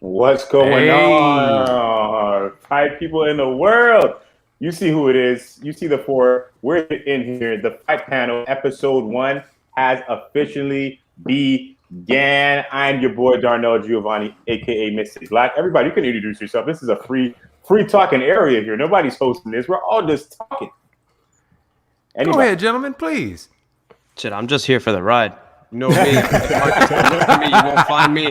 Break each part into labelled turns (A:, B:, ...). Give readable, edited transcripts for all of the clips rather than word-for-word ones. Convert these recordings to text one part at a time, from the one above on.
A: What's going on? 5 people in the world. You see who it is. You see the four. We're in here. The fight panel, Ep.1, has officially began. I'm your boy Darnell Giovanni, aka Mr. Black. Everybody, you can introduce yourself. This is a free talking area here. Nobody's hosting this. We're all just talking.
B: Anybody? Go ahead, gentlemen, please.
C: Shit, I'm just here for the ride. You know me. If you look for me, you won't find me.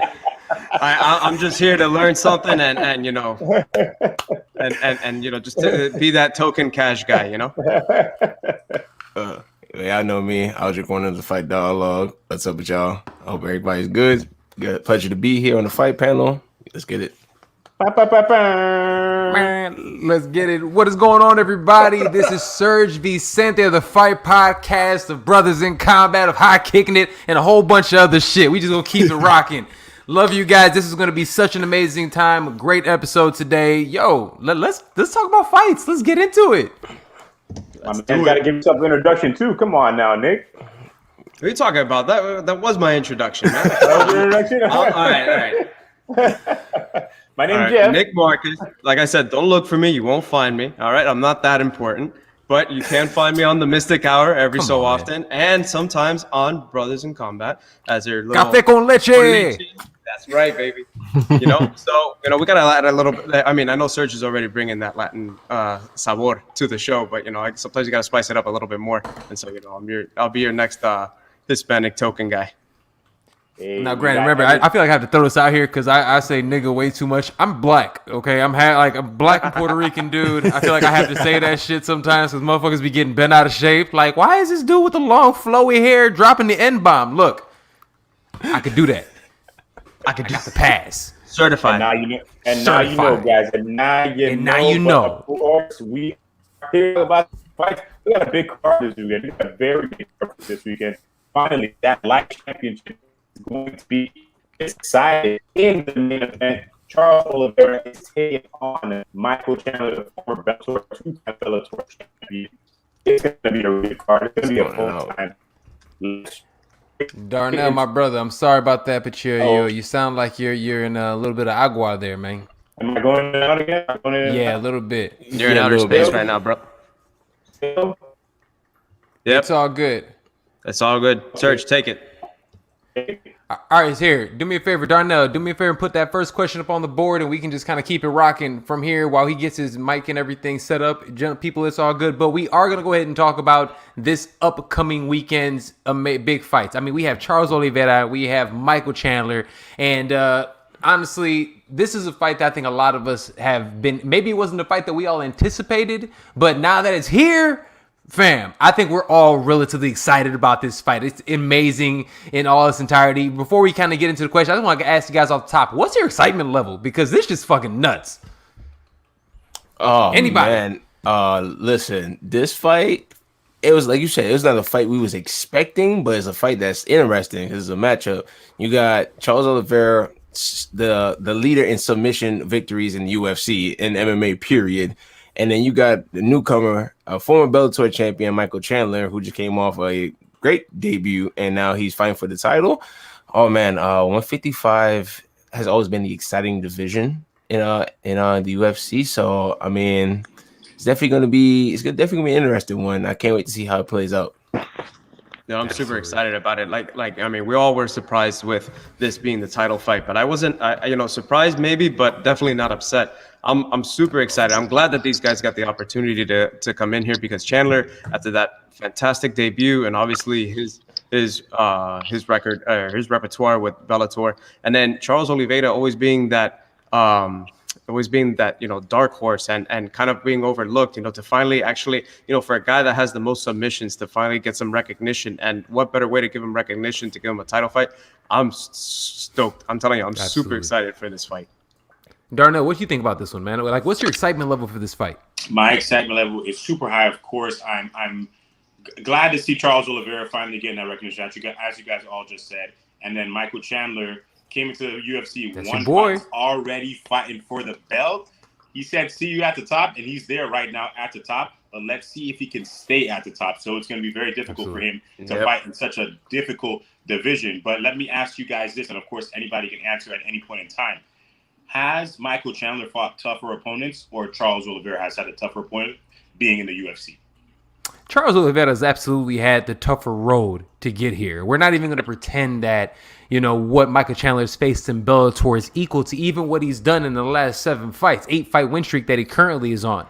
C: I'm just here to learn something and you know, and you know, just to be that token cash guy, you know.
D: Y'all know me. I was just going to the fight dialogue. What's up with y'all? I hope everybody's good. Pleasure to be here on the fight panel. Let's get it.
B: Man, let's get it. What is going on, everybody? This is Serge Vicente of the Fight Podcast, of Brothers in Combat, of High Kicking It, and a whole bunch of other shit. We just gonna keep it rocking. Love you guys. This is gonna be such an amazing time. A great episode today. Yo, let's talk about fights. Let's get into it.
A: You gotta give yourself an introduction too. Come on now, Nick.
C: What are you talking about? That was my introduction, man. That was your introduction? All right.
A: My name's Jeff.
C: Nick Marcus. Like I said, don't look for me. You won't find me. All right. I'm not that important, but you can find me on the Mystic Hour every so often, and sometimes on Brothers in Combat as their little
B: Café con leche.
C: That's right, baby. You know, so you know we gotta add a little bit. I mean, I know Serge is already bringing that Latin sabor to the show, but you know, sometimes you gotta spice it up a little bit more. And so you know, I'll be your next Hispanic token guy.
B: Hey, now, granted, remember, I feel like I have to throw this out here because I say nigga way too much. I'm black, okay? I'm like a black and Puerto Rican dude. I feel like I have to say that shit sometimes because motherfuckers be getting bent out of shape. Like, why is this dude with the long, flowy hair dropping the N-bomb? Look, I could do that. I could do the pass.
C: Certified.
A: Now you know, guys. And now you know. Of course, we are here about the fight. We got a big card this weekend. We got a very big card this weekend. Finally, that light championship is going to be decided in the main event. Charles Olivera is taking on Michael Chandler, the former Bellator, two-time Bellator champion. It's going to be a really card. It's going to be a full-time.
B: Darnell, my brother, I'm sorry about that, but you sound like you're in a little bit of agua there, man.
A: Am I going out again?
B: Yeah, a little bit.
C: You're in outer space right now, bro.
A: Yep.
B: It's all good.
C: It's all good. Serge, take it.
B: All right, here. Do me a favor, Darnell. Do me a favor and put that first question up on the board, and we can just kind of keep it rocking from here while he gets his mic and everything set up. People, it's all good. But we are going to go ahead and talk about this upcoming weekend's big fights. I mean, we have Charles Olivera. We have Michael Chandler. And honestly, this is a fight that I think a lot of us have been. Maybe it wasn't a fight that we all anticipated, but now that it's here, fam, I think we're all relatively excited about this fight. It's amazing in all its entirety. Before we kind of get into the question, I just want to ask you guys off the top, what's your excitement level? Because this is just fucking nuts.
D: Oh,
B: anybody?
D: Man. Listen, this fight, it was like you said, it was not a fight we was expecting, but it's a fight that's interesting because it's a matchup. You got Charles Olivera, the leader in submission victories in UFC and MMA, period. And then you got the newcomer, a former Bellator champion, Michael Chandler, who just came off a great debut, and now he's fighting for the title. Oh man, 155 has always been the exciting division in the UFC. So I mean, it's definitely gonna be an interesting one. I can't wait to see how it plays out.
C: No, I'm super excited about it. Like I mean, we all were surprised with this being the title fight, but I wasn't, surprised maybe, but definitely not upset. I'm super excited. I'm glad that these guys got the opportunity to come in here because Chandler, after that fantastic debut and obviously his record, his repertoire with Bellator, and then Charles Oliveira always being that dark horse and kind of being overlooked, to finally actually, for a guy that has the most submissions to finally get some recognition. And what better way to give him recognition to give him a title fight? I'm stoked. I'm telling you, I'm super excited for this fight.
B: Darnell, what do you think about this one, man? Like, what's your excitement level for this fight?
A: My excitement level is super high, of course. I'm glad to see Charles Olivera finally getting that recognition, as you guys all just said. And then Michael Chandler came into the UFC, already fighting for the belt. He said, see you at the top, and he's there right now at the top. But let's see if he can stay at the top. So it's going to be very difficult for him to fight in such a difficult division. But let me ask you guys this, and of course, anybody can answer at any point in time. has Michael Chandler fought tougher opponents, or Charles Oliveira has had a tougher opponent being in the UFC?
B: Charles Olivera has absolutely had the tougher road to get here. We're not even going to pretend that, what Michael Chandler's faced in Bellator is equal to even what he's done in the last 7 fights, 8-fight win streak that he currently is on.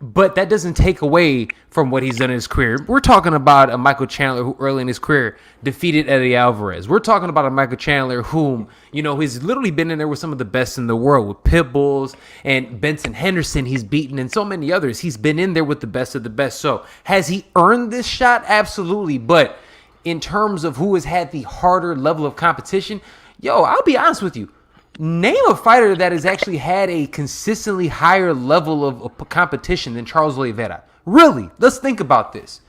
B: But that doesn't take away from what he's done in his career. We're talking about a Michael Chandler who early in his career defeated Eddie Alvarez. We're talking about a Michael Chandler whom, he's literally been in there with some of the best in the world, with Pitbulls and Benson Henderson he's beaten and so many others. He's been in there with the best of the best. So has he earned this shot? Absolutely. But in terms of who has had the harder level of competition, I'll be honest with you. Name a fighter that has actually had a consistently higher level of competition than Charles Oliveira. Really, let's think about this.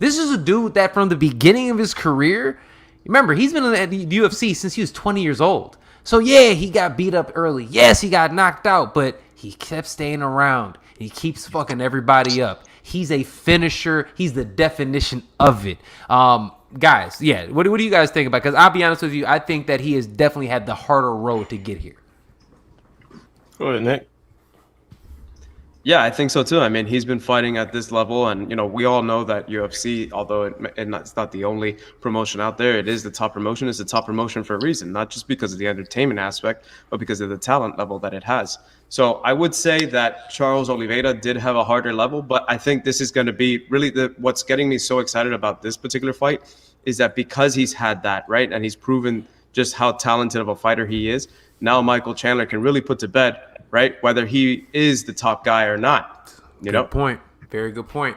B: This is a dude that from the beginning of his career, remember, he's been in the UFC since he was 20 years old. So yeah, he got beat up early. Yes, he got knocked out, but he kept staying around. He keeps fucking everybody up. He's a finisher. He's the definition of it. Guys, yeah, what do you guys think about it? Because I'll be honest with you, I think that he has definitely had the harder road to get here.
D: Go ahead, Nick.
C: Yeah, I think so too. I mean, he's been fighting at this level, and we all know that UFC, although it's not the only promotion out there, it is the top promotion. It's the top promotion for a reason, not just because of the entertainment aspect, but because of the talent level that it has. So I would say that Charles Oliveira did have a harder level, but I think this is going to be really what's getting me so excited about this particular fight is that because he's had that, right, and he's proven just how talented of a fighter he is, now Michael Chandler can really put to bed, right, whether he is the top guy or not.
B: Good point. Very good point.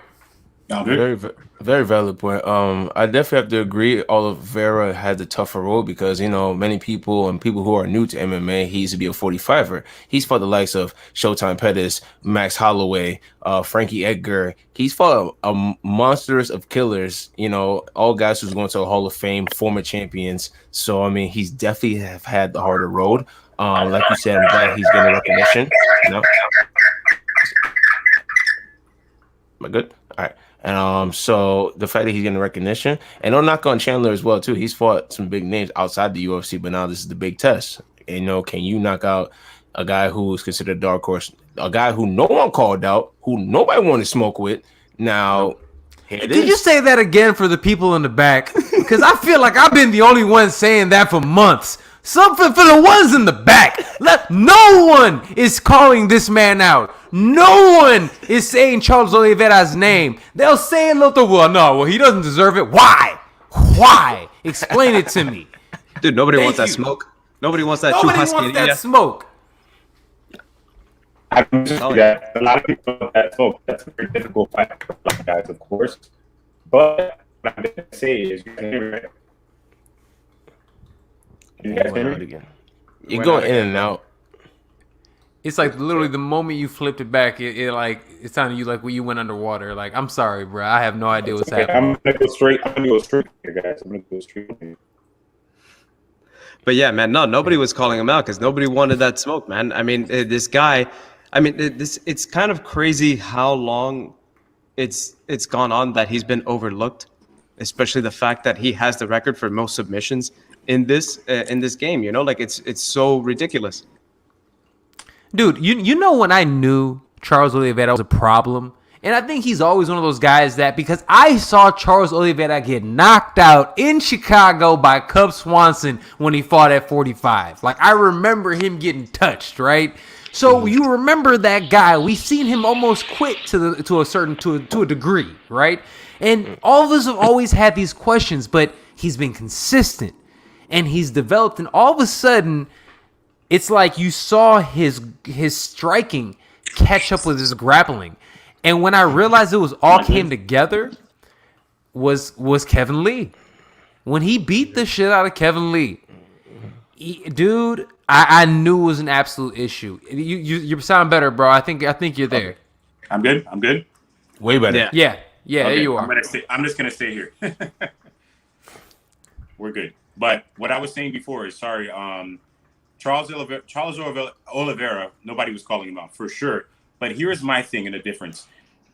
D: Very, very valid point. I definitely have to agree. Olivera had the tougher road because many people and people who are new to MMA, he used to be a 45er. He's fought the likes of Showtime Pettis, Max Holloway, Frankie Edgar. He's fought a monsters of killers. All guys who's going to the Hall of Fame, former champions. So I mean, he's definitely have had the harder road. Like you said, I'm glad he's getting recognition. Am I good? All right. And so the fact that he's getting recognition, and don't knock on Chandler as well too. He's fought some big names outside the UFC, but now this is the big test. And can you knock out a guy who is considered a dark horse, a guy who no one called out, who nobody wanted to smoke with? Now,
B: Did you say that again for the people in the back? Because I feel like I've been the only one saying that for months. Something for the ones in the back. No one is calling this man out. No one is saying Charles Oliveira's name. They'll say it, well, he doesn't deserve it. Why? Why? Explain it to me.
C: Dude, nobody wants that smoke. Nobody wants that.
B: Nobody wants that smoke.
A: I can see that. A lot of people want that smoke. That's a very difficult fight for a lot of guys, of course. But what I'm going to say is,
D: you're going in and out.
B: It's like literally the moment you flipped it back, it sounded you like when you went underwater. Like, I'm sorry, bro. I have no idea what's happening.
A: I'm gonna go straight here, guys. I'm gonna go straight here.
C: But yeah, man, nobody was calling him out because nobody wanted that smoke, man. I mean, this guy. I mean, it's kind of crazy how long it's gone on that he's been overlooked, especially the fact that he has the record for most submissions in this game. It's so ridiculous.
B: Dude, you know when I knew Charles Oliveira was a problem? And I think he's always one of those guys that, because I saw Charles Oliveira get knocked out in Chicago by Cub Swanson when he fought at 45. Like, I remember him getting touched, right? So you remember that guy. We've seen him almost quit to a degree, right? And all of us have always had these questions, but he's been consistent and he's developed, and all of a sudden it's like you saw his striking catch up with his grappling. And when I realized it was all came together was Kevin Lee. When he beat the shit out of Kevin Lee, dude, I knew it was an absolute issue. You sound better, bro. I think you're there.
A: I'm good.
B: Way better. Yeah, okay, there you are.
A: I'm just gonna stay here. We're good. But what I was saying before is, sorry, Charles Oliveira, nobody was calling him out for sure. But here's my thing and the difference.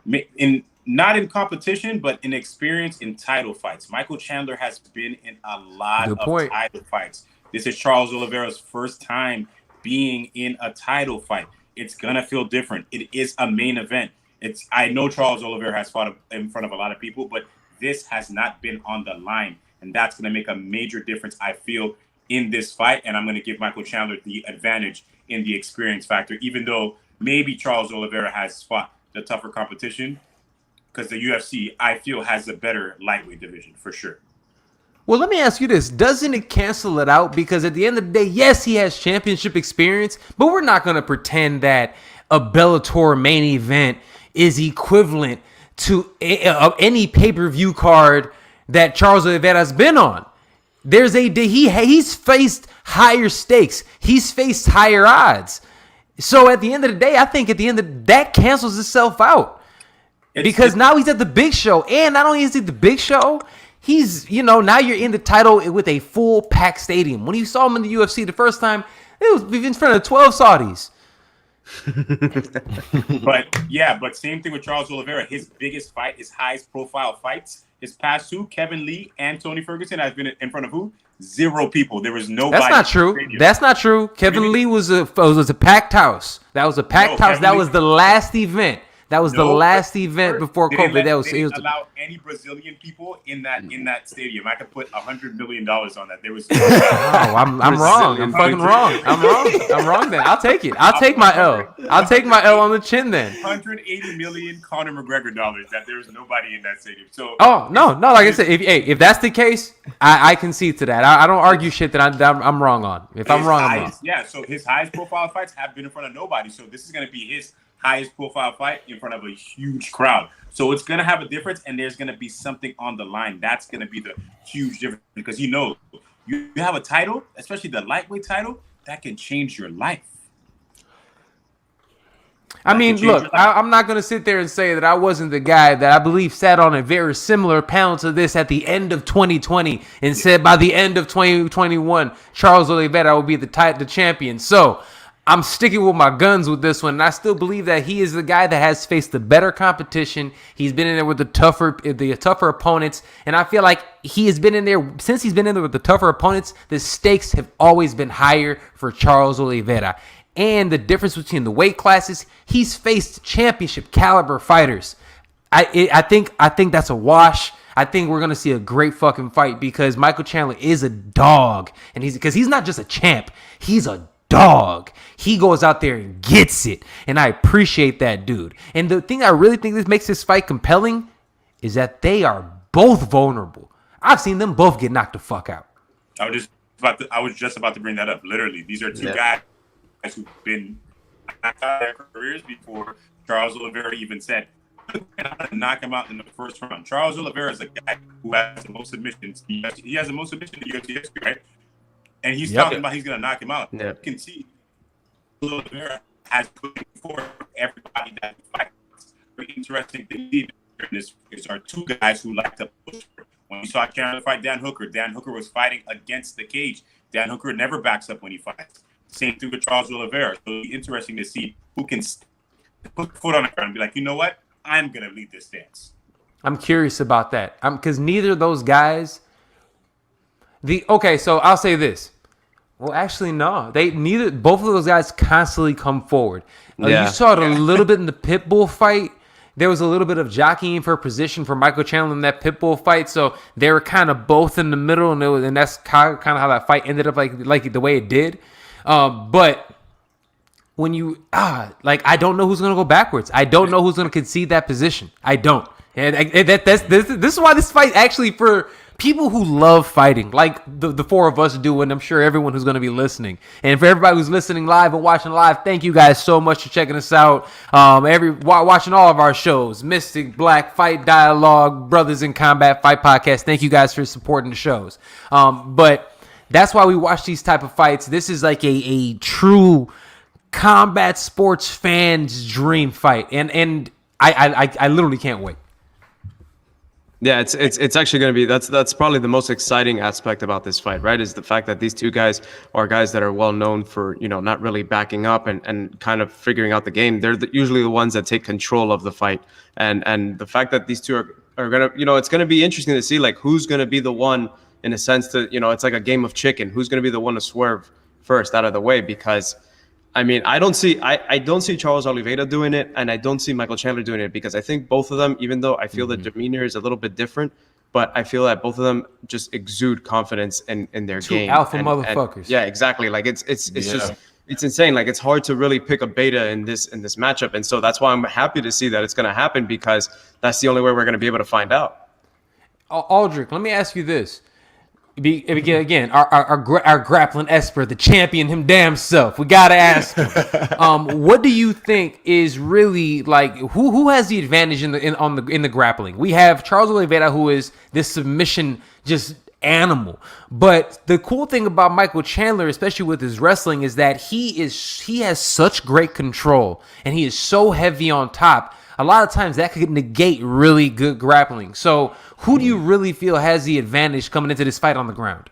A: Not in competition, but in experience in title fights. Michael Chandler has been in a lot of title fights. This is Charles Oliveira's first time being in a title fight. It's gonna feel different. It is a main event. I know Charles Oliveira has fought in front of a lot of people, but this has not been on the line, and that's gonna make a major difference, I feel, in this fight. And I'm gonna give Michael Chandler the advantage in the experience factor, even though maybe Charles Oliveira has fought the tougher competition, because the UFC, I feel, has a better lightweight division for sure.
B: Well, let me ask you this. Doesn't it cancel it out? Because at the end of the day, yes, he has championship experience, but we're not going to pretend that a Bellator main event is equivalent to any pay-per-view card that Charles Oliveira has been on. He's faced higher stakes. He's faced higher odds. So at the end of the day, I think that cancels itself out. Because now he's at the big show. And not only is he at the big show, he's, now you're in the title with a full packed stadium. When you saw him in the UFC the first time, it was in front of 12 Saudis.
A: But same thing with Charles Oliveira. His biggest fight, his highest profile fights, his past two, Kevin Lee and Tony Ferguson, has been in front of who? 0 people. There was nobody.
B: That's not true. Kevin Lee was a packed house. That was a packed house. That was the last event. That was the last event before COVID.
A: They didn't allow any Brazilian people in that stadium. I could put $100 million on that. There was.
B: I'm wrong. I'm fucking wrong. I'm wrong. Then I'll take it. I'll take my L. I'll take my L on the chin then.
A: $180 million Conor McGregor dollars. That there was nobody in that stadium. So.
B: Oh no! Like I said, if that's the case, I concede to that. I don't argue shit that I'm wrong on. If I'm wrong, I'm wrong.
A: Yeah. So his highest profile fights have been in front of nobody. So this is going to be his highest profile fight in front of a huge crowd. So it's going to have a difference, and there's going to be something on the line. That's going to be the huge difference, because you have a title, especially the lightweight title, that can change your life.
B: I mean, look, I'm not going to sit there and say that I wasn't the guy that I believe sat on a very similar panel to this at the end of 2020 and said by the end of 2021, Charles Oliveira will be the champion. So I'm sticking with my guns with this one, and I still believe that he is the guy that has faced the better competition. He's been in there with the tougher opponents, and I feel like he has been in there since he's been in there with the tougher opponents. The stakes have always been higher for Charles Oliveira, and the difference between the weight classes, he's faced championship caliber fighters. I think that's a wash. I think we're gonna see a great fucking fight, because Michael Chandler is a dog, and he's not just a champ, he's a dog. He goes out there and gets it, and I appreciate that dude. And the thing I really think this makes this fight compelling is that they are both vulnerable. I've seen them both get knocked the fuck out.
A: I was just about to bring that up. Literally, these are two guys who've been knocked out of their careers before Charles Oliveira even said, "I'm gonna knock him out in the first round." Charles Oliveira is a guy who has the most submissions. He has the most submissions in UFC history, right? And he's talking about he's going to knock him out. You can see Olivera has put forward everybody that he fights. Very interesting thing in this is our two guys who like to push. When we saw Chandler fight Dan Hooker was fighting against the cage. Dan Hooker never backs up when he fights. Same thing with Charles Oliveira. So it'll be interesting to see who can put foot on the ground and be like, you know what? I'm going to lead this dance.
B: I'm curious about that. Because neither of those guys... So I'll say this. Well, actually, no. Both of those guys constantly come forward. You saw it a little bit in the Pitbull fight. There was a little bit of jockeying for position for Michael Chandler in that Pitbull fight. So they were kind of both in the middle, and that's kind of how that fight ended up like the way it did. But when I don't know who's going to go backwards. I don't know who's going to concede that position. I don't. And this is why this fight actually for people who love fighting, like the four of us do, and I'm sure everyone who's going to be listening. And for everybody who's listening live and watching live, thank you guys so much for checking us out. Watching all of our shows, Mystic, Black, Fight Dialogue, Brothers in Combat, Fight Podcast. Thank you guys for supporting the shows. But that's why we watch these type of fights. This is like a true combat sports fan's dream fight. And I literally can't wait.
C: Yeah, it's actually going to be that's probably the most exciting aspect about this fight, right? Is the fact that these two guys are guys that are well known for, not really backing up and kind of figuring out the game. They're usually the ones that take control of the fight, and the fact that these two are going to, it's going to be interesting to see like who's going to be the one in a sense to, it's like a game of chicken. Who's going to be the one to swerve first out of the way? Because I mean, I don't see Charles Oliveira doing it, and I don't see Michael Chandler doing it, because I think both of them, even though I feel the demeanor is a little bit different, but I feel that both of them just exude confidence in their
B: Two
C: game.
B: alpha
C: And
B: motherfuckers.
C: yeah, exactly. Like it's just it's insane. Like it's hard to really pick a beta in this matchup, and so that's why I'm happy to see that it's going to happen, because that's the only way we're going to be able to find out.
B: Aldrich, let me ask you this. Again, our grappling expert, the champion him damn self. We gotta ask him. What do you think is really like who has the advantage in the grappling? We have Charles Oliveira, who is this submission just animal. But the cool thing about Michael Chandler, especially with his wrestling, is that he has such great control and he is so heavy on top. A lot of times that could negate really good grappling. So who do you really feel has the advantage coming into this fight on the ground?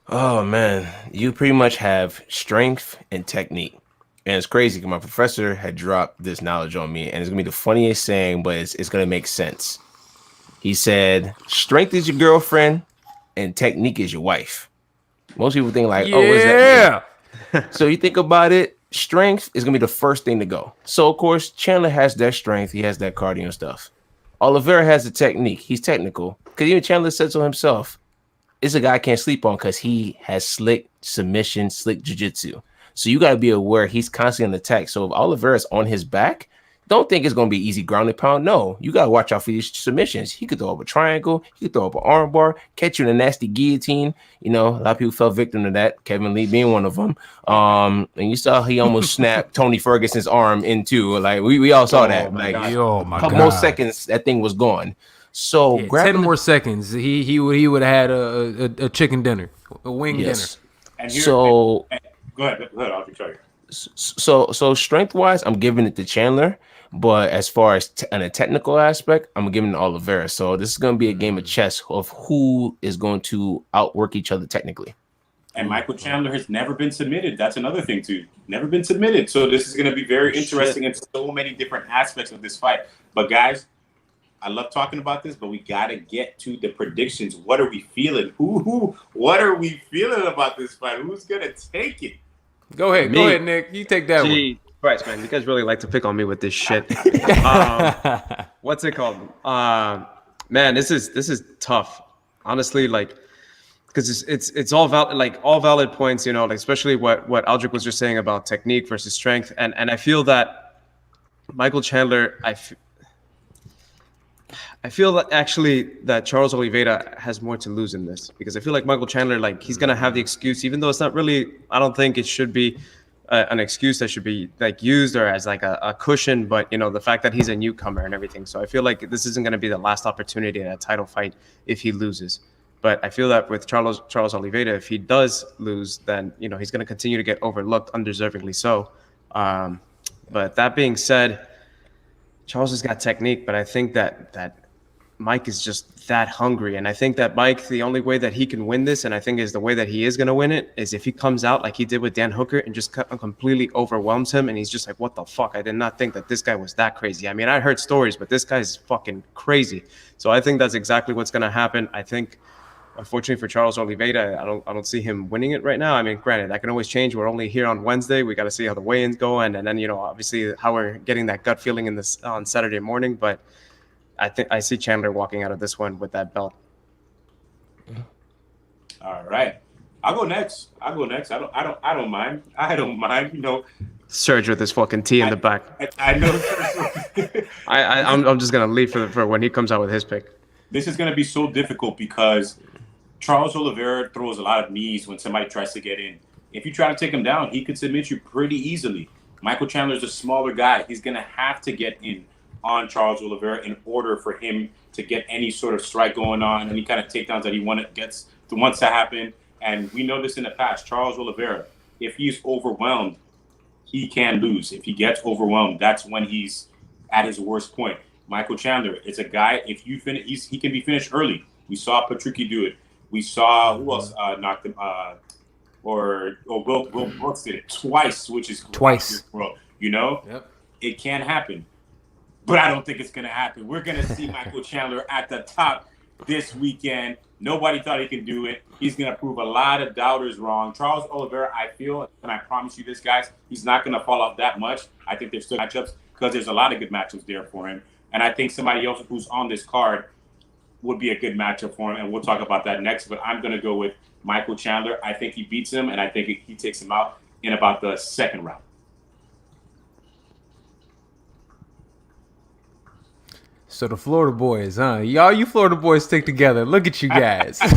D: Oh, man. You pretty much have strength and technique. And it's crazy because my professor had dropped this knowledge on me. And it's going to be the funniest saying, but it's going to make sense. He said, strength is your girlfriend and technique is your wife. Most people think like, oh, what does that mean? So you think about it. Strength is going to be the first thing to go. So, of course, Chandler has that strength. He has that cardio and stuff. Olivera has the technique. He's technical. Because even Chandler said so himself. It's a guy I can't sleep on because he has slick submission, slick jiu-jitsu. So you got to be aware he's constantly on attack. So if Olivera's on his back, don't think it's going to be easy ground and pound. No, you got to watch out for these submissions. He could throw up a triangle. He could throw up an arm bar, catch you in a nasty guillotine. You know, a lot of people fell victim to that. Kevin Lee being one of them. And you saw he almost snapped Tony Ferguson's arm in two. Like we all saw that. Like
B: oh my
D: couple more seconds, that thing was gone. So
B: 10 more seconds, he would have had a chicken dinner, a wing dinner.
A: And
D: so
A: go ahead. I'll be sorry.
D: So strength wise, I'm giving it to Chandler. But as far as on a technical aspect, I'm giving it to Olivera. So this is going to be a game of chess of who is going to outwork each other technically.
A: And Michael Chandler has never been submitted. That's another thing too. Never been submitted. So this is going to be very interesting in so many different aspects of this fight. But guys, I love talking about this, but we got to get to the predictions. What are we feeling? What are we feeling about this fight? Who's going to take it?
B: Go ahead, Nick. You take that one.
C: Christ, man, you guys really like to pick on me with this shit. What's it called? Man, this is tough. Honestly, like, because it's all valid, like all valid points, you know, like especially what Aldrich was just saying about technique versus strength, and I feel that Michael Chandler, I feel that actually that Charles Oliveira has more to lose in this, because I feel like Michael Chandler, like he's gonna have the excuse, even though it's not really. I don't think it should be an excuse that should be like used or as like a cushion, but you know the fact that he's a newcomer and everything. So I feel like this isn't going to be the last opportunity at a title fight if he loses. But I feel that with Charles Oliveira, if he does lose, then you know he's going to continue to get overlooked, undeservingly so. But that being said, Charles has got technique, but I think that Mike is just that hungry. And I think that Mike, the only way that he can win this, and I think is the way that he is going to win it, is if he comes out like he did with Dan Hooker and just completely overwhelms him. And he's just like, what the fuck? I did not think that this guy was that crazy. I mean, I heard stories, but this guy's fucking crazy. So I think that's exactly what's going to happen. I think, unfortunately for Charles Oliveira, I don't see him winning it right now. I mean, granted, that can always change. We're only here on Wednesday. We got to see how the weigh-ins go. And then, you know, obviously how we're getting that gut feeling on Saturday morning. But I think I see Chandler walking out of this one with that belt.
A: All right, I'll go next. I don't mind. You know,
C: Serge with his fucking T in the back.
A: I know.
C: I'm just gonna leave for when he comes out with his pick.
A: This is gonna be so difficult because Charles Oliveira throws a lot of knees when somebody tries to get in. If you try to take him down, he could submit you pretty easily. Michael Chandler's a smaller guy. He's gonna have to get in on Charles Olivera in order for him to get any sort of strike going on, any kind of takedowns that he wants to happen. And we know this in the past. Charles Olivera, if he's overwhelmed, he can lose. If he gets overwhelmed, that's when he's at his worst point. Michael Chandler, it's a guy, if you finish, he can be finished early. We saw Patricky do it. We saw who else knocked him, Will Brooks did it twice, which is
B: twice.
A: You know,
B: yep.
A: It can happen. But I don't think it's going to happen. We're going to see Michael Chandler at the top. this weekend. Nobody thought he could do it. He's going to prove a lot of doubters wrong. Charles Oliveira, I feel, and I promise you this, guys, he's not going to fall off that much. I think there's still matchups because there's a lot of good matchups there for him. And I think somebody else who's on this card would be a good matchup for him. And we'll talk about that next. But I'm going to go with Michael Chandler. I think he beats him, and I think he takes him out in about the second round.
B: So the Florida boys, huh? Y'all, you Florida boys stick together. Look at you guys.
C: You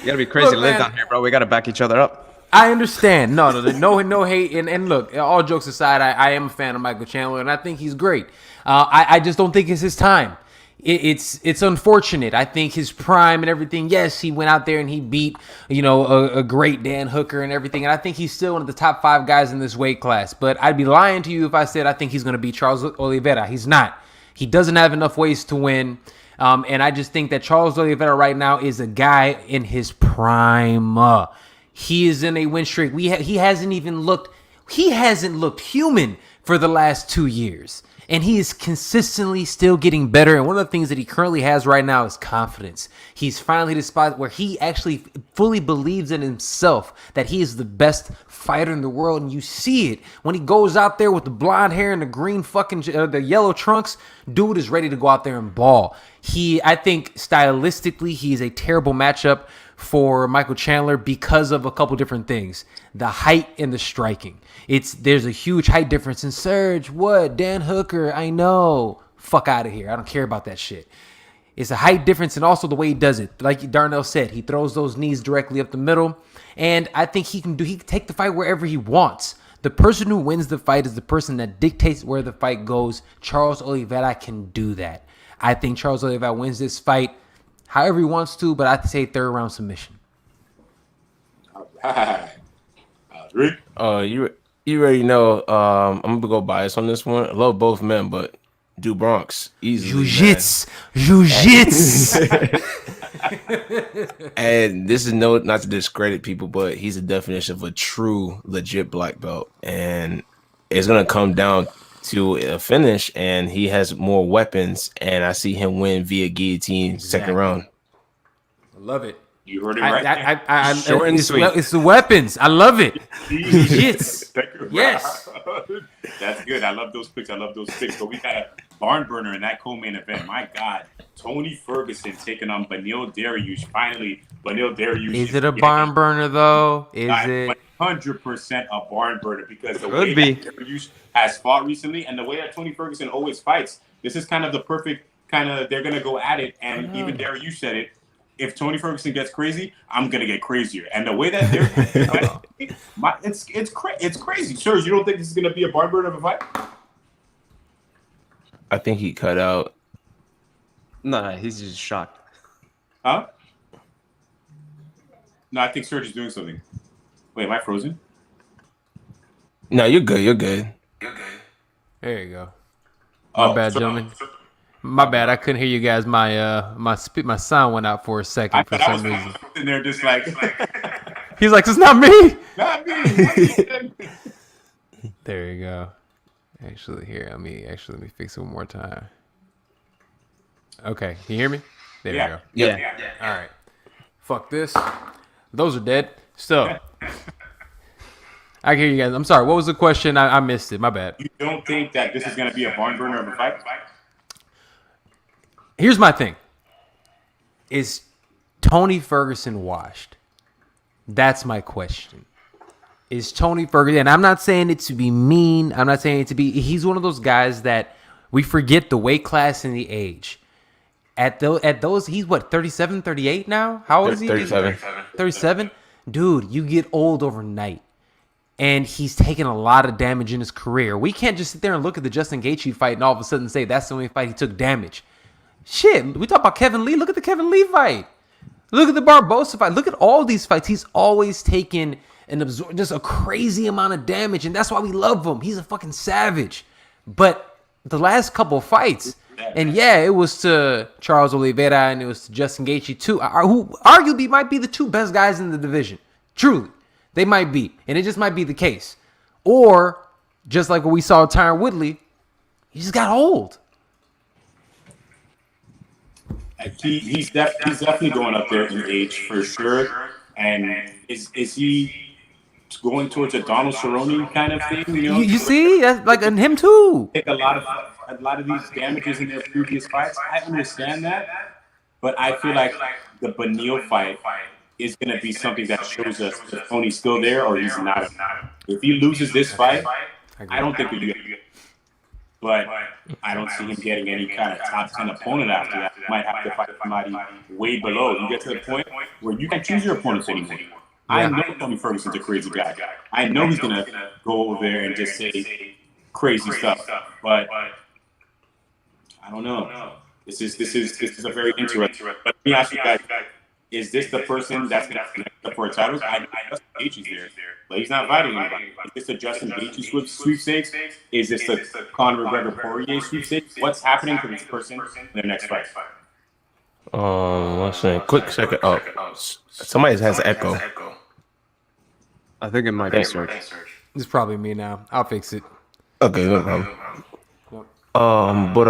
C: gotta be crazy to live down here, bro. We gotta back each other up.
B: I understand. No hate. And look, all jokes aside, I am a fan of Michael Chandler, and I think he's great. I just don't think it's his time. It's unfortunate. I think his prime and everything. Yes, he went out there and he beat a great Dan Hooker and everything, and I think he's still one of the top 5 guys in this weight class. But I'd be lying to you if I said I think he's going to beat Charles Oliveira. He's not. He doesn't have enough ways to win, and I just think that Charles Oliveira right now is a guy in his prime. He is in a win streak. He hasn't looked human for the last 2 years. And he is consistently still getting better. And one of the things that he currently has right now is confidence. He's finally at a spot where he actually fully believes in himself that he is the best fighter in the world. And you see it when he goes out there with the blonde hair and the green the yellow trunks. Dude is ready to go out there and ball. I think stylistically, he's a terrible matchup for Michael Chandler because of a couple different things. The height and the striking. There's a huge height difference in Serge. What? Dan Hooker, I know. Fuck out of here. I don't care about that shit. It's a height difference and also the way he does it. Like Darnell said, he throws those knees directly up the middle. And I think he can take the fight wherever he wants. The person who wins the fight is the person that dictates where the fight goes. Charles Oliveira can do that. I think Charles Oliveira wins this fight however he wants to, but I'd say 3rd round submission.
A: All right.
D: You already know. I'm gonna go bias on this one. I love both men, but do Bronx easily. Jiu-jitsu. And this is not to discredit people, but he's a definition of a true, legit black belt, and it's gonna come down to a finish, and he has more weapons, and I see him win via guillotine second round.
B: I love it.
A: You heard it right.
B: Short and sweet. It's the weapons. I love it. Yes.
A: That's good. I love those picks. But we got a barn burner in that co-main event. My God. Tony Ferguson taking on Beneil Dariush. Finally, Beneil Dariush.
B: Is it a barn burner, though? Is it?
A: 100% a barn burner because the way that Dariush has fought recently and the way that Tony Ferguson always fights, this is kind of the perfect they're going to go at it. And even Dariush said it. If Tony Ferguson gets crazy, I'm gonna get crazier. And the way that it's crazy. Sure, you don't think this is gonna be a barn burner of a fight?
D: I think he cut out.
C: Nah, he's just shocked.
A: Huh? No, I think Serge is doing something. Wait, am I frozen?
D: No, you're good.
B: There you go. My bad, gentlemen. My bad. I couldn't hear you guys. My sound went out for a second for some reason.
A: In there, just like
B: he's like, it's not me.
A: Not me.
B: There you go. Actually, here, let me fix it one more time. Okay, can you hear me? There you go.
C: Yeah.
B: All right. Fuck this. Those are dead. So, I can hear you guys. I'm sorry. What was the question? I missed it. My bad.
A: You don't think that this is going to be a barn burner of a fight?
B: Here's my thing. Is Tony Ferguson washed? That's my question. Is Tony Ferguson, and I'm not saying it to be mean. I'm not saying it to be, he's one of those guys that we forget the weight class and the age. At those, he's what, 37, 38 now? How old is he?
D: 37.
B: 37? Dude, you get old overnight. And he's taken a lot of damage in his career. We can't just sit there and look at the Justin Gaethje fight and all of a sudden say that's the only fight he took damage. Shit, we talk about Kevin Lee. Look at the Kevin Lee fight. Look at the Barbosa fight. Look at all these fights. He's always taken and absorbed just a crazy amount of damage, and that's why we love him. He's a fucking savage. But the last couple fights, and yeah, it was to Charles Oliveira and it was to Justin Gaethje too, who arguably might be the 2 best guys in the division. Truly, they might be, and it just might be the case. Or just like what we saw with Tyron Woodley, he just got old.
A: He's definitely going up there in age for sure. And is he going towards a Donald Cerrone kind of thing?
B: You see, that's like him too.
A: Take a lot of these damages in their previous fights. I understand that, but I feel like the Beneil fight is going to be something that shows us if Tony's still there or he's not. If he loses this fight, I don't think we do it. But I don't see him getting any kind of top 10 opponent after that. He might have to fight somebody way below. You get to the point where you can't choose your opponents anymore. Yeah. I know Tony Ferguson's a crazy guy. I know he's going to go over there and just say crazy stuff. But I don't know. This is a very interesting. But let me ask you guys, is this the person that's going to connect up for a title? I know Justin Gaethje's there, but he's not fighting anybody. Is this a Justin Gaethje sweepstakes? Is this the Conor McGregor Poirier sweepstakes? What's happening to this person in their next fight?
D: One second. Quick second. Oh, somebody has an echo.
C: I think it might be Serge.
B: It's probably me now. I'll fix it.
D: Okay, no problem. But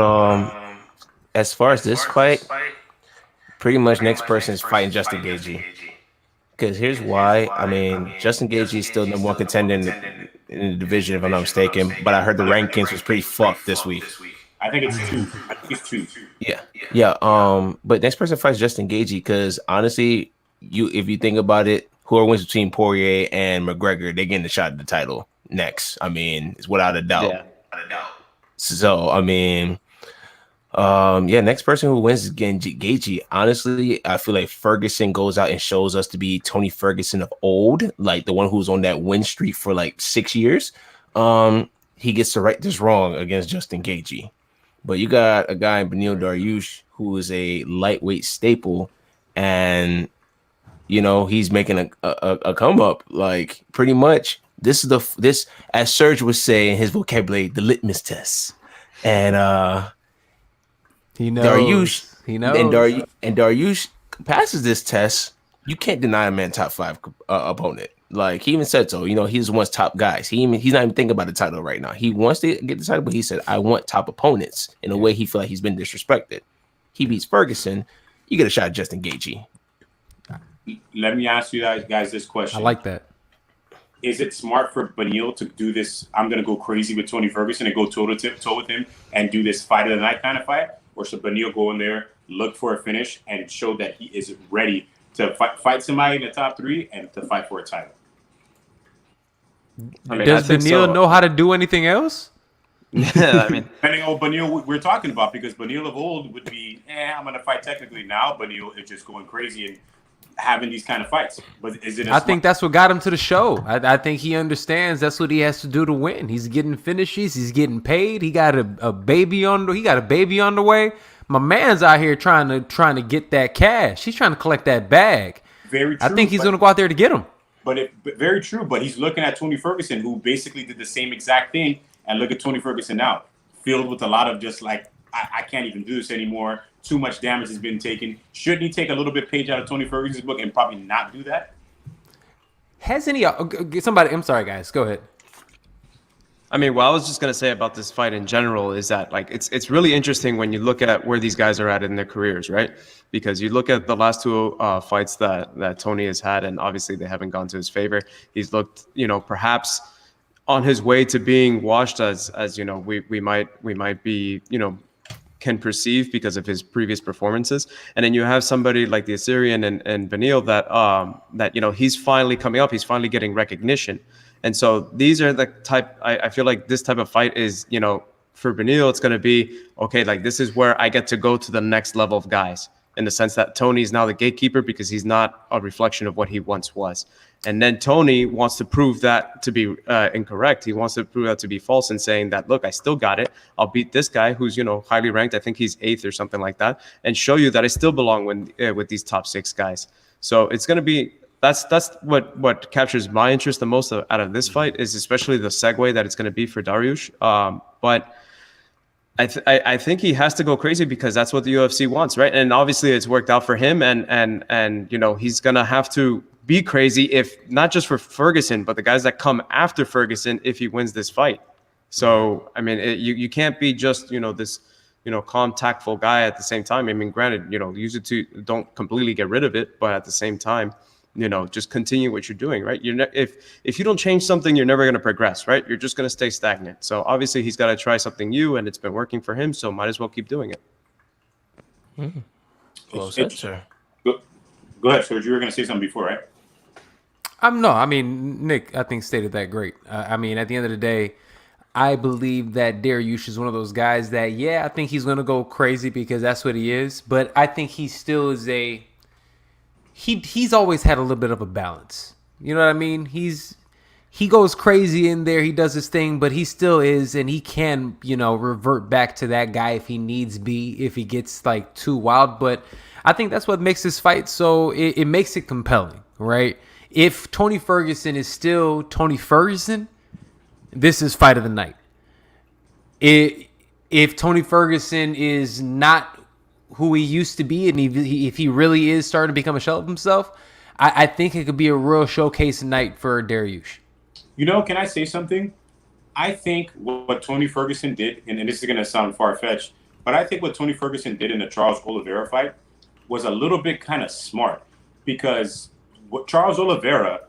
D: as far as this fight, pretty much next person is fighting Justin Gaethje. Because here's why. I mean, Justin Gaethje is still number one contender in the division, if I'm not mistaken. But I heard the rankings was pretty fucked this week.
A: I think it's two.
D: Yeah. But next person fights Justin Gaethje because honestly, if you think about it, whoever wins between Poirier and McGregor, they're getting the shot at the title next. I mean, it's without a doubt. Yeah. So I mean. Next person who wins is Gaethje. Honestly, I feel like Ferguson goes out and shows us to be Tony Ferguson of old, like the one who's on that win streak for like 6 years. He gets to right this wrong against Justin Gaethje. But you got a guy in Beneil Dariush who is a lightweight staple, and he's making a come up. Like pretty much, this as Serge would say in his vocabulary, the litmus test, and
B: he knows.
D: And Dariush passes this test. You can't deny a man top 5 opponent. Like he even said so. He's one of top guys. He's not even thinking about the title right now. He wants to get the title, but he said, "I want top opponents." In a way, he feel like he's been disrespected. He beats Ferguson. You get a shot at Justin Gaethje.
A: Let me ask you guys this question.
B: I like that.
A: Is it smart for Beneil to do this? I'm going to go crazy with Tony Ferguson and go toe with him and do this fight of the night kind of fight. Or should Beneil go in there, look for a finish, and show that he is ready to fight somebody in the top 3 and to fight for a title?
B: Does Beneil know how to do anything else?
C: Yeah, I mean,
A: depending on Beneil we're talking about, because Beneil of old would be, I'm going to fight technically. Now Beneil is just going crazy and having these kind of fights. But is it?
B: I think that's what got him to the show. I think he understands that's what he has to do to win. He's getting finishes. He's getting paid. He got a baby on the way. My man's out here trying to get that cash. He's trying to collect that bag.
A: Very true.
B: I think he's going to go out there to get him.
A: But very true. But he's looking at Tony Ferguson, who basically did the same exact thing. And look at Tony Ferguson now, filled with a lot of just like, I can't even do this anymore. Too much damage has been taken. Shouldn't he take a little bit page out of Tony Ferguson's book and probably not do that?
B: Has any somebody? I'm sorry, guys. Go ahead.
C: I mean, what I was just gonna say about this fight in general is that like it's really interesting when you look at where these guys are at in their careers, right? Because you look at the last 2 fights that Tony has had, and obviously they haven't gone to his favor. He's looked, perhaps on his way to being washed as we might be, can perceive because of his previous performances. And then you have somebody like the Assyrian and Beneil that he's finally coming up, he's finally getting recognition. And so these are the type, I feel like this type of fight is, for Beneil, it's going to be, okay, like this is where I get to go to the next level of guys, in the sense that Tony is now the gatekeeper because he's not a reflection of what he once was. And then Tony wants to prove that to be incorrect. He wants to prove that to be false and saying that, look, I still got it. I'll beat this guy who's, highly ranked. I think he's 8th or something like that, and show you that I still belong with these top 6 guys. So it's going to be, that's what captures my interest the most out of this fight, is especially the segue that it's going to be for Dariush. But I think he has to go crazy because that's what the UFC wants, right? And obviously it's worked out for him, and he's going to have to be crazy, if not just for Ferguson, but the guys that come after Ferguson if he wins this fight. So, I mean, you can't be just, this, calm, tactful guy at the same time. I mean, granted, use it to don't completely get rid of it, but at the same time, just continue what you're doing, right? If you don't change something, you're never going to progress, right? You're just going to stay stagnant. So obviously he's got to try something new, and it's been working for him. So might as well keep doing it.
D: Mm-hmm. Well said, sir.
A: Go ahead, Serge. You were going to say something before, right?
B: No, I mean, Nick, I think stated that great. I mean, at the end of the day, I believe that Dariush is one of those guys that, I think he's going to go crazy because that's what he is. But I think he still is he's always had a little bit of a balance. You know what I mean? He goes crazy in there. He does his thing, but he still is, and he can, revert back to that guy if he needs be, if he gets like too wild. But I think that's what makes this fight so it makes it compelling, right? If Tony Ferguson is still Tony Ferguson, this is fight of the night. If Tony Ferguson is not who he used to be, and if he really is starting to become a shell of himself, I think it could be a real showcase night for Dariush.
A: Can I say something? I think what Tony Ferguson did, and this is going to sound far-fetched, but I think what Tony Ferguson did in the Charles Oliveira fight was a little bit kind of smart, because what Charles Oliveira,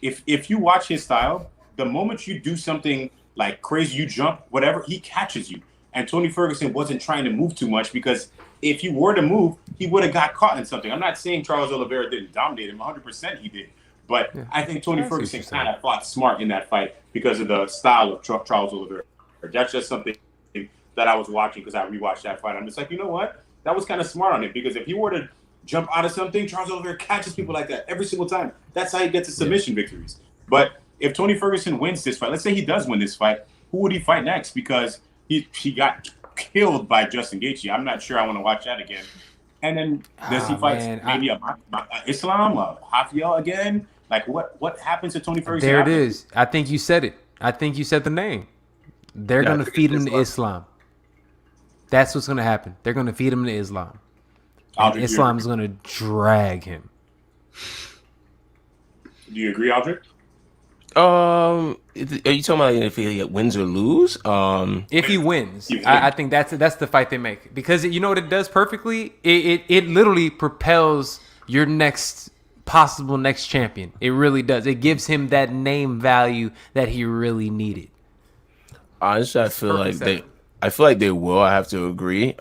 A: if you watch his style, the moment you do something like crazy, you jump, whatever, he catches you. And Tony Ferguson wasn't trying to move too much, because if you were to move, he would have got caught in something. I'm not saying Charles Oliveira didn't dominate him. 100% he did. But I think Tony Ferguson kind of fought smart in that fight because of the style of Charles Oliveira. That's just something that I was watching because I rewatched that fight. I'm just like, you know what? That was kind of smart on him, because if he were to jump out of something, Charles Oliveira catches people like that every single time. That's how he gets his submission victories. But if Tony Ferguson wins this fight, let's say he does win this fight, who would he fight next? Because he got killed by Justin Gaethje. I'm not sure I want to watch that again. And then does he fight maybe Islam, Rafael again? Like what happens to Tony Ferguson?
B: There it is. I think you said it. I think you said the name. They're going to feed him to Islam. That's what's going to happen. They're going to feed him to Islam. And Islam's going to drag him.
A: Do you agree, Aldrich?
D: Are you talking about if he wins or lose?
B: If he wins, I think that's the fight they make, because you know what it does perfectly. It literally propels your possible next champion. It really does. It gives him that name value that he really needed.
D: Honestly, I feel like they will. I have to agree.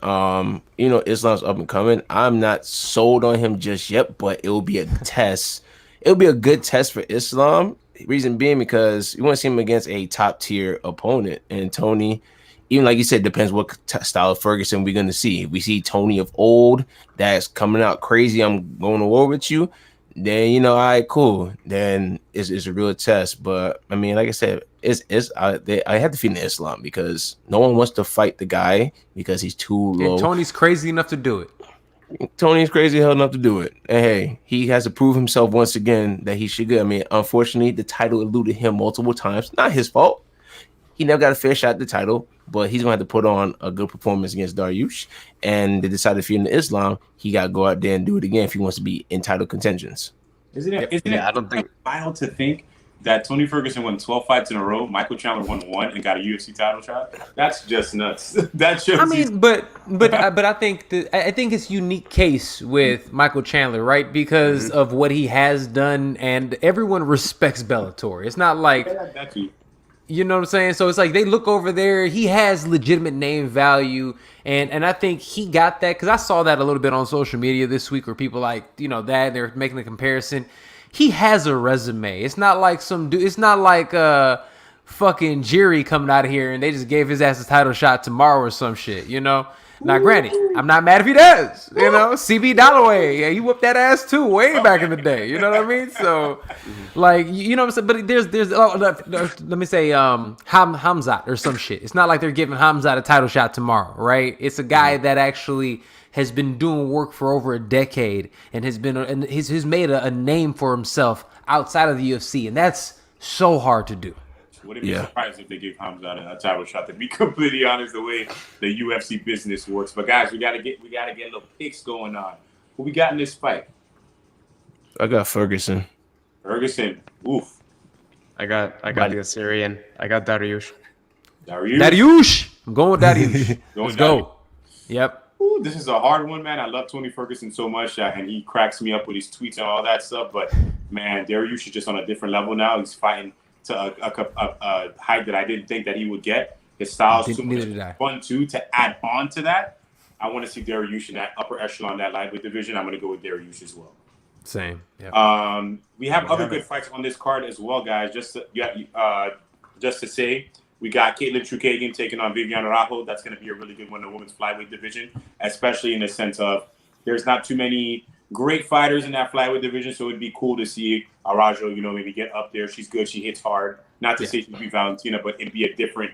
D: Islam's up and coming. I'm not sold on him just yet, but it will be a test. It'll be a good test for Islam. Reason being because you want to see him against a top tier opponent, and Tony, even like you said, depends what style of Ferguson we're going to see. If we see Tony of old that's coming out crazy, I'm going to war with you, then all right, cool. Then it's a real test. But I mean, like I said, I have to feed in Islam because no one wants to fight the guy because he's too low.
B: And Tony's crazy enough to do it.
D: Tony's crazy hell enough to do it. And hey, he has to prove himself once again that he should go. I mean, unfortunately, the title eluded him multiple times. Not his fault. He never got a fair shot at the title, but he's going to have to put on a good performance against Dariush. And they decided if you're in Islam, he got to go out there and do it again if he wants to be in title contentions.
A: Isn't it I don't think wild to think that Tony Ferguson won 12 fights in a row, Michael Chandler won 1 and got a UFC title shot? That's just nuts. That shows.
B: I mean, but I think it's unique case with Michael Chandler, right? Because of what he has done, and everyone respects Bellator. It's not like you know what I'm saying? So it's like they look over there. He has legitimate name value, and I think he got that because I saw that a little bit on social media this week where people like that they're making the comparison. He has a resume. It's not like some dude. It's not like fucking Jerry coming out of here and they just gave his ass a title shot tomorrow or some shit. Now, granted, I'm not mad if he does. CB Dalloway, he whooped that ass too, way back in the day. You know what I mean? So, like, you know what I'm saying? But there's let me say, Hamzat or some shit. It's not like they're giving Hamzat a title shot tomorrow, right? It's a guy that actually has been doing work for over a decade and has made a name for himself outside of the UFC, and that's so hard to do.
A: Would it be surprised if they give Hamzat a title shot? To be completely honest, the way the UFC business works. But guys, we gotta get little picks going on. Who we got in this fight?
D: I got Ferguson.
A: Oof.
C: I got the Assyrian. I got Dariush.
B: I'm going with Dariush. Let's go. Yep.
A: Ooh, this is a hard one, man. I love Tony Ferguson so much, and he cracks me up with his tweets and all that stuff. But man, Dariush is just on a different level now. He's fighting to a height that I didn't think that he would get. His style's too much fun too. To add on to that, I want to see Dariush in that upper echelon, that lightweight division. I'm going to go with Dariush as well.
B: Same. Yeah.
A: We have other good fights on this card as well, guys. Just to say, we got Caitlin Trukagan taking on Viviane Araújo. That's going to be a really good one in the women's flyweight division, especially in the sense of there's not too many great fighters in that flyweight division, so it'd be cool to see Araújo, maybe get up there. She's good. She hits hard. Not to say she'd be Valentina, but it'd be a different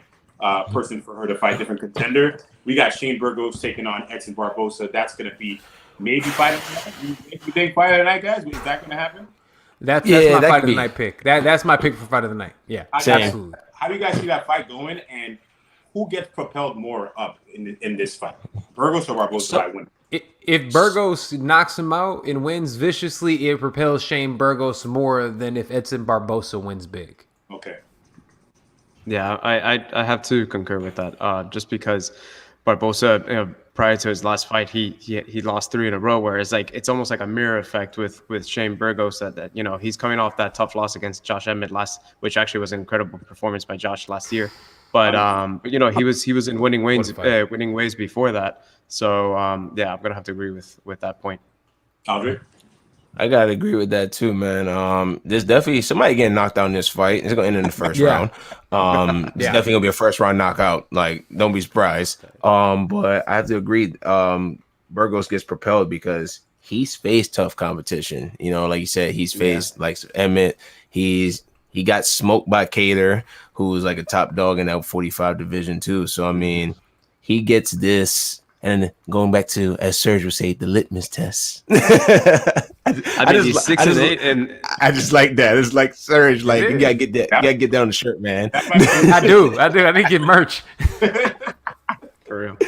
A: person for her to fight, different contender. We got Shane Burgos taking on Edson Barbosa. That's going to be maybe fight of the night. You think fight of the night, guys? Is that going to happen?
B: That's my fight of the night pick. That's my pick for fight of the night. Yeah, absolutely.
A: How do you guys see that fight going, and who gets propelled more up in this fight? Burgos or Barbosa by winning?
B: If Burgos knocks him out and wins viciously, it propels Shane Burgos more than if Edson Barbosa wins big.
A: Okay.
C: Yeah, I have to concur with that. Just because Barbosa, prior to his last fight, he lost 3 in a row, whereas it's almost like a mirror effect with Shane Burgos that he's coming off that tough loss against Josh Emmett which actually was an incredible performance by Josh last year. But he was in winning ways before that. So I'm gonna have to agree with that point.
A: Andre?
D: I gotta agree with that too, man. There's definitely somebody getting knocked out in this fight. It's gonna end in the first round. It's definitely gonna be a first round knockout. Don't be surprised. But I have to agree. Burgos gets propelled because he's faced tough competition. Like you said, he's faced Emmett. He got smoked by Cater, who was like a top dog in that 45 division too. So I mean, he gets this. And going back to, as Serge would say, the litmus test.
C: He's 6-8, and
D: I just like that. It's like Serge, you gotta get that. You gotta get that on the shirt, man.
B: I do. I think get merch.
C: For real.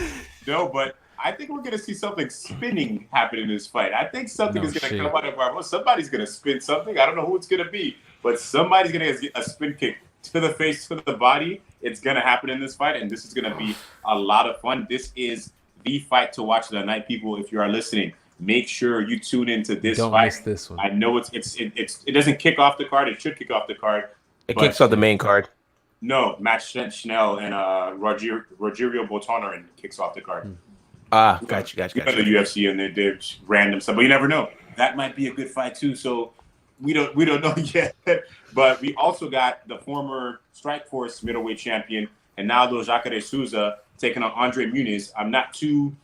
A: No, but I think we're gonna see something spinning happen in this fight. I think something is gonna come out of Barbosa. Somebody's gonna spin something. I don't know who it's gonna be, but somebody's gonna get a spin kick to the face, to the body. It's gonna happen in this fight, and this is gonna be a lot of fun. This is the fight to watch tonight, people. If you are listening, make sure you tune into this
B: Don't
A: fight.
B: miss this one.
A: I know it doesn't kick off the card. It should kick off the card.
D: It kicks off the main card.
A: No, Matt Schnell and Rogerio Botonarin kicks off the card.
D: Gotcha.
A: The UFC and they're random stuff, but you never know. That might be a good fight too. So we don't know yet. But we also got the former Strikeforce middleweight champion and Naldo Jacare Souza taking on Andre Muniz. I'm not too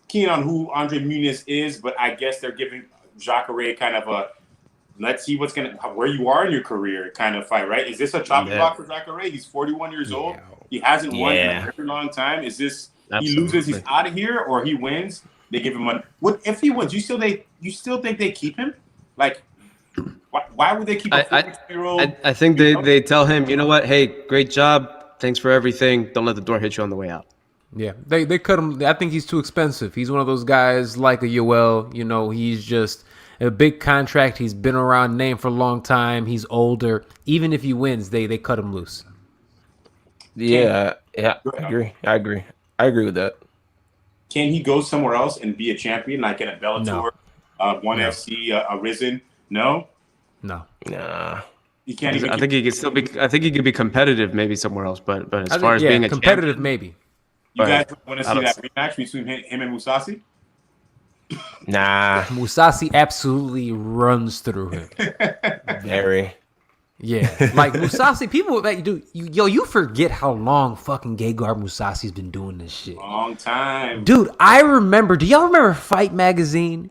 A: keen on who Andre Muniz is, but I guess they're giving Jacare kind of a let's see where you are in your career kind of fight, right? Is this a chopping block for Jacare? He's 41 years old. He hasn't won in a very long time. Is this he loses, he's out of here, or he wins? They give him money. What if he wins? You still think they keep him? Why would they keep a 42-year-old?
C: I think they tell him, you know what? Hey, great job. Thanks for everything. Don't let the door hit you on the way out.
B: Yeah, they cut him. I think he's too expensive. He's one of those guys like a Yoel. He's just a big contract. He's been around name for a long time. He's older. Even if he wins, they cut him loose.
D: Yeah, I agree with that.
A: Can he go somewhere else and be a champion, like in a Bellator, ONE FC, a Risen? No.
B: Nah.
A: He can't even.
C: I think he could still be. I think he could be competitive, maybe somewhere else. But as far as being a
B: competitive,
C: champion,
B: maybe.
A: You guys want to see that rematch between him and Mousasi?
D: Nah.
B: Mousasi absolutely runs through him.
D: Very.
B: Yeah, Mousasi, people you forget how long fucking Gegard Mousasi's been doing this shit.
A: Long time,
B: dude. I remember. Do y'all remember Fight Magazine?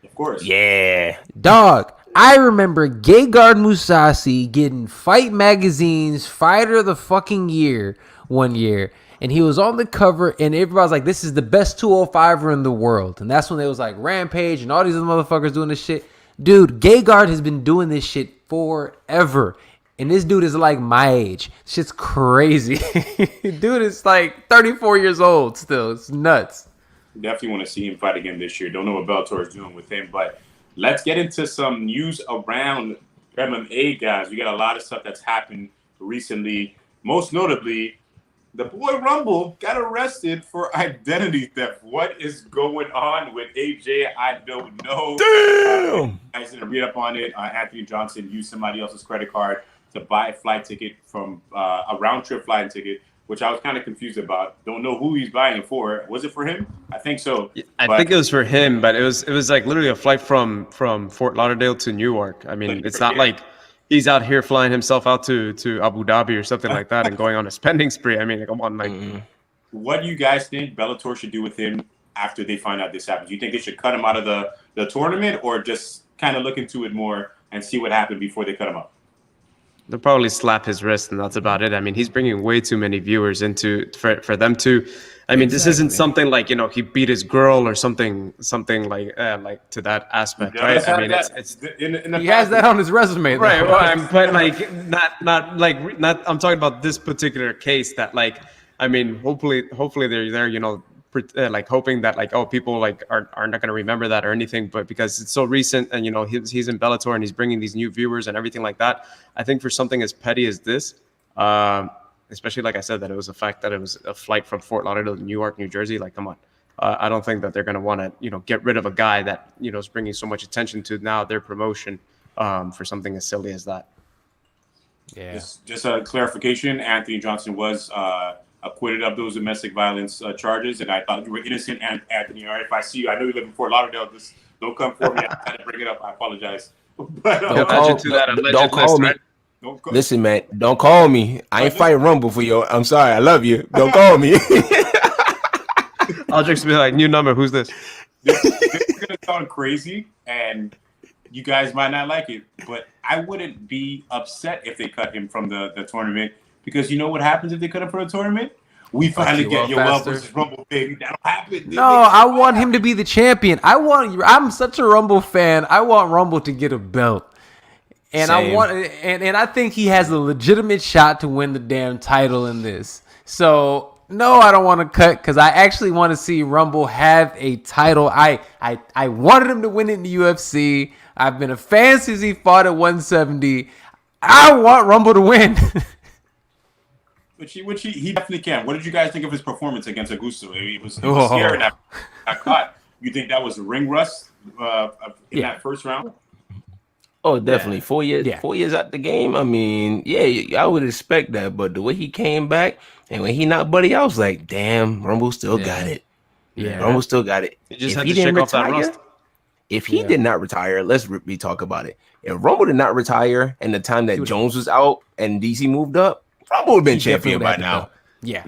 A: Of course.
D: Yeah,
B: dog. I remember Gegard Mousasi getting Fight Magazine's Fighter of the fucking Year one year. And he was on the cover, and everybody was like, this is the best 205er in the world. And that's when they was like Rampage and all these other motherfuckers doing this shit. Dude, Gegard has been doing this shit forever. And this dude is like my age. Shit's crazy. Dude is like 34 years old still. It's nuts.
A: Definitely want to see him fight again this year. Don't know what Bellator is doing with him, but let's get into some news around MMA, guys. We got a lot of stuff that's happened recently. Most notably, The boy Rumble got arrested for identity theft. What is going on with AJ? I don't know.
D: Damn.
A: I didn't read up on it. Anthony Johnson used somebody else's credit card to buy a flight ticket from a round trip flight ticket, which I was kind of confused about. Don't know who he's buying it for. Was it for him? I think so.
C: I think it was for him, but it was like literally a flight from Fort Lauderdale to Newark. I mean, it's not like he's out here flying himself out to Abu Dhabi or something like that and going on a spending spree. I mean, come on, like.
A: What do you guys think Bellator should do with him after they find out this happened? Do you think they should cut him out of the tournament, or just kind of look into it more and see what happened before they cut him out?
C: They'll probably slap his wrist, and that's about it. I mean, he's bringing way too many viewers into for them to. I mean, This isn't something like he beat his girl or something like to that aspect, right? I mean, it's
B: he has that on his resume,
C: right? Well, but like not. I'm talking about this particular case that like. I mean, hopefully they're there, like hoping that like, oh, people like are not going to remember that or anything, but because it's so recent and he's in Bellator and he's bringing these new viewers and everything like that. I think for something as petty as this, especially like I said, that it was the fact that it was a flight from Fort Lauderdale to Newark, New Jersey. Like, come on, I don't think that they're going to want to get rid of a guy that is bringing so much attention to now their promotion for something as silly as that.
B: Yeah.
A: Just a clarification: Anthony Johnson was acquitted of those domestic violence charges, and I thought you were innocent, Anthony. All right, if I see you, I know you live in Fort Lauderdale. Just don't come for me. I had to bring it up. I apologize. But,
D: don't call me. Listen, man, don't call me. I ain't fighting Rumble for you. I'm sorry. I love you. Don't call me.
C: I'll just be like, new number. Who's this?
A: This is gonna sound crazy, and you guys might not like it, but I wouldn't be upset if they cut him from the tournament. Because you know what happens if they cut him for a tournament? We finally get Yoel versus Rumble, baby. That'll happen.
B: No, I want him to be the champion. I'm such a Rumble fan. I want Rumble to get a belt. And Same. I think he has a legitimate shot to win the damn title in this. So no, I don't want to cut because I actually want to see Rumble have a title. I wanted him to win it in the UFC. I've been a fan since he fought at 170. I want Rumble to win.
A: Which he definitely can. What did you guys think of his performance against Augusto? He was scared and got caught. You think that was ring rust in that first round?
D: Oh, definitely. 4 years. Yeah. 4 years out the game. I mean, yeah, I would expect that. But the way he came back and when he knocked Buddy, I was like, damn, Rumble still got it. Yeah, Rumble still got it.
C: He just had to shake off that rust.
D: If he did not retire, let's talk about it. If Rumble did not retire and the time that Jones was out and DC moved up, Rumble would have been champion by now.
B: Yeah.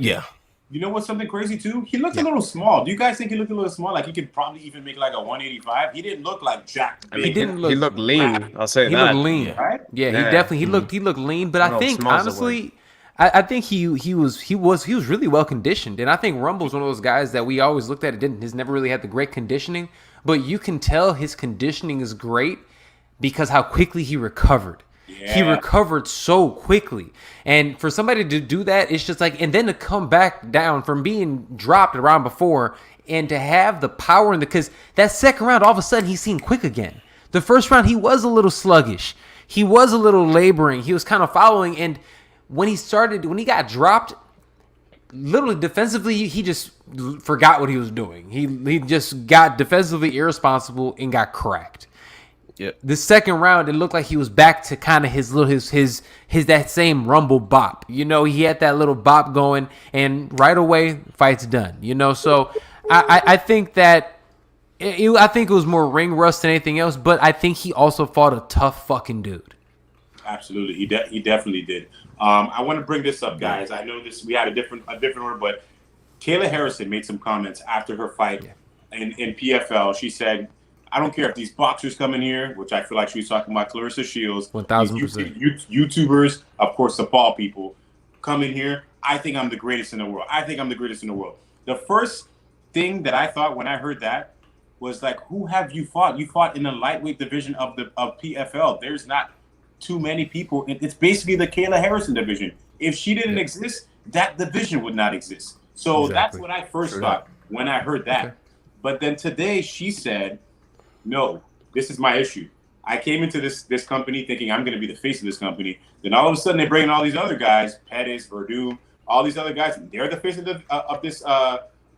A: You know what's something crazy too? He looked a little small. Do you guys think he looked a little small? Like he could probably even make like a 185. He didn't look like Jack.
C: He looked lean. I'll say that. He
B: looked lean, right? Yeah, he definitely he looked lean. But I think honestly, I think he was really well conditioned, and I think Rumble's one of those guys that we always looked at. He's never really had the great conditioning, but you can tell his conditioning is great because how quickly he recovered. Yeah. He recovered so quickly. And for somebody to do that, it's just like, and then to come back down from being dropped around before and to have the power because that second round, all of a sudden, he seemed quick again. The first round, he was a little sluggish. He was a little laboring. He was kind of following. And when he got dropped, literally defensively, he just forgot what he was doing. He just got defensively irresponsible and got cracked.
D: Yeah.
B: The second round, it looked like he was back to kind of his that same Rumble bop. He had that little bop going, and right away, fight's done. So I think that I think it was more ring rust than anything else. But I think he also fought a tough fucking dude.
A: Absolutely, he definitely did. I want to bring this up, guys. I know we had a different order, but Kayla Harrison made some comments after her fight in PFL. She said, I don't care if these boxers come in here, which I feel like she was talking about Clarissa Shields.
B: 1,000%.
A: YouTubers, of course, the Paul people, come in here. I think I'm the greatest in the world. The first thing that I thought when I heard that was like, who have you fought? You fought in the lightweight division of PFL. There's not too many people. It's basically the Kayla Harrison division. If she didn't exist, that division would not exist. So that's what I first thought when I heard that. Okay. But then today she said, no, this is my issue. I came into this company thinking I'm going to be the face of this company. Then all of a sudden they bring in all these other guys, Pettis, Verdum, all these other guys, they're the face of this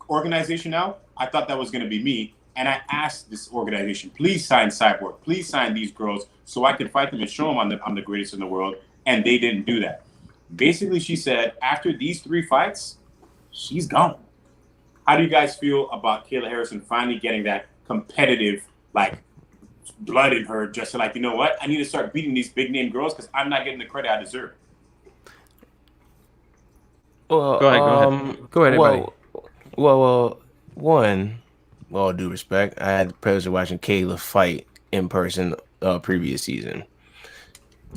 A: organization now. I thought that was going to be me. And I asked this organization, please sign Cyborg. Please sign these girls so I can fight them and show them I'm the greatest in the world. And they didn't do that. Basically, she said, after these 3 fights, she's gone. How do you guys feel about Kayla Harrison finally getting that competitive, like, blood in her, just to like, you know what? I need to start beating these big name girls because I'm not getting the credit I deserve.
D: Well,
B: go ahead, buddy.
D: Well, one, with all due respect, I had the privilege of watching Kayla fight in person previous season.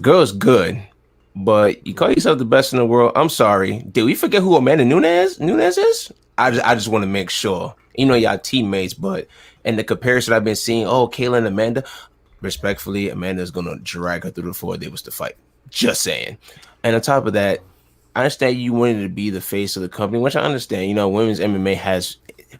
D: Girl's good, but you call yourself the best in the world. I'm sorry. Did we forget who Amanda Nunes is? I just want to make sure. You know, y'all teammates, but in the comparison I've been seeing, Kayla and Amanda, respectfully, Amanda's gonna drag her through the floor if they was to fight. Just saying. And on top of that, I understand you wanted to be the face of the company, which I understand. You know, women's MMA has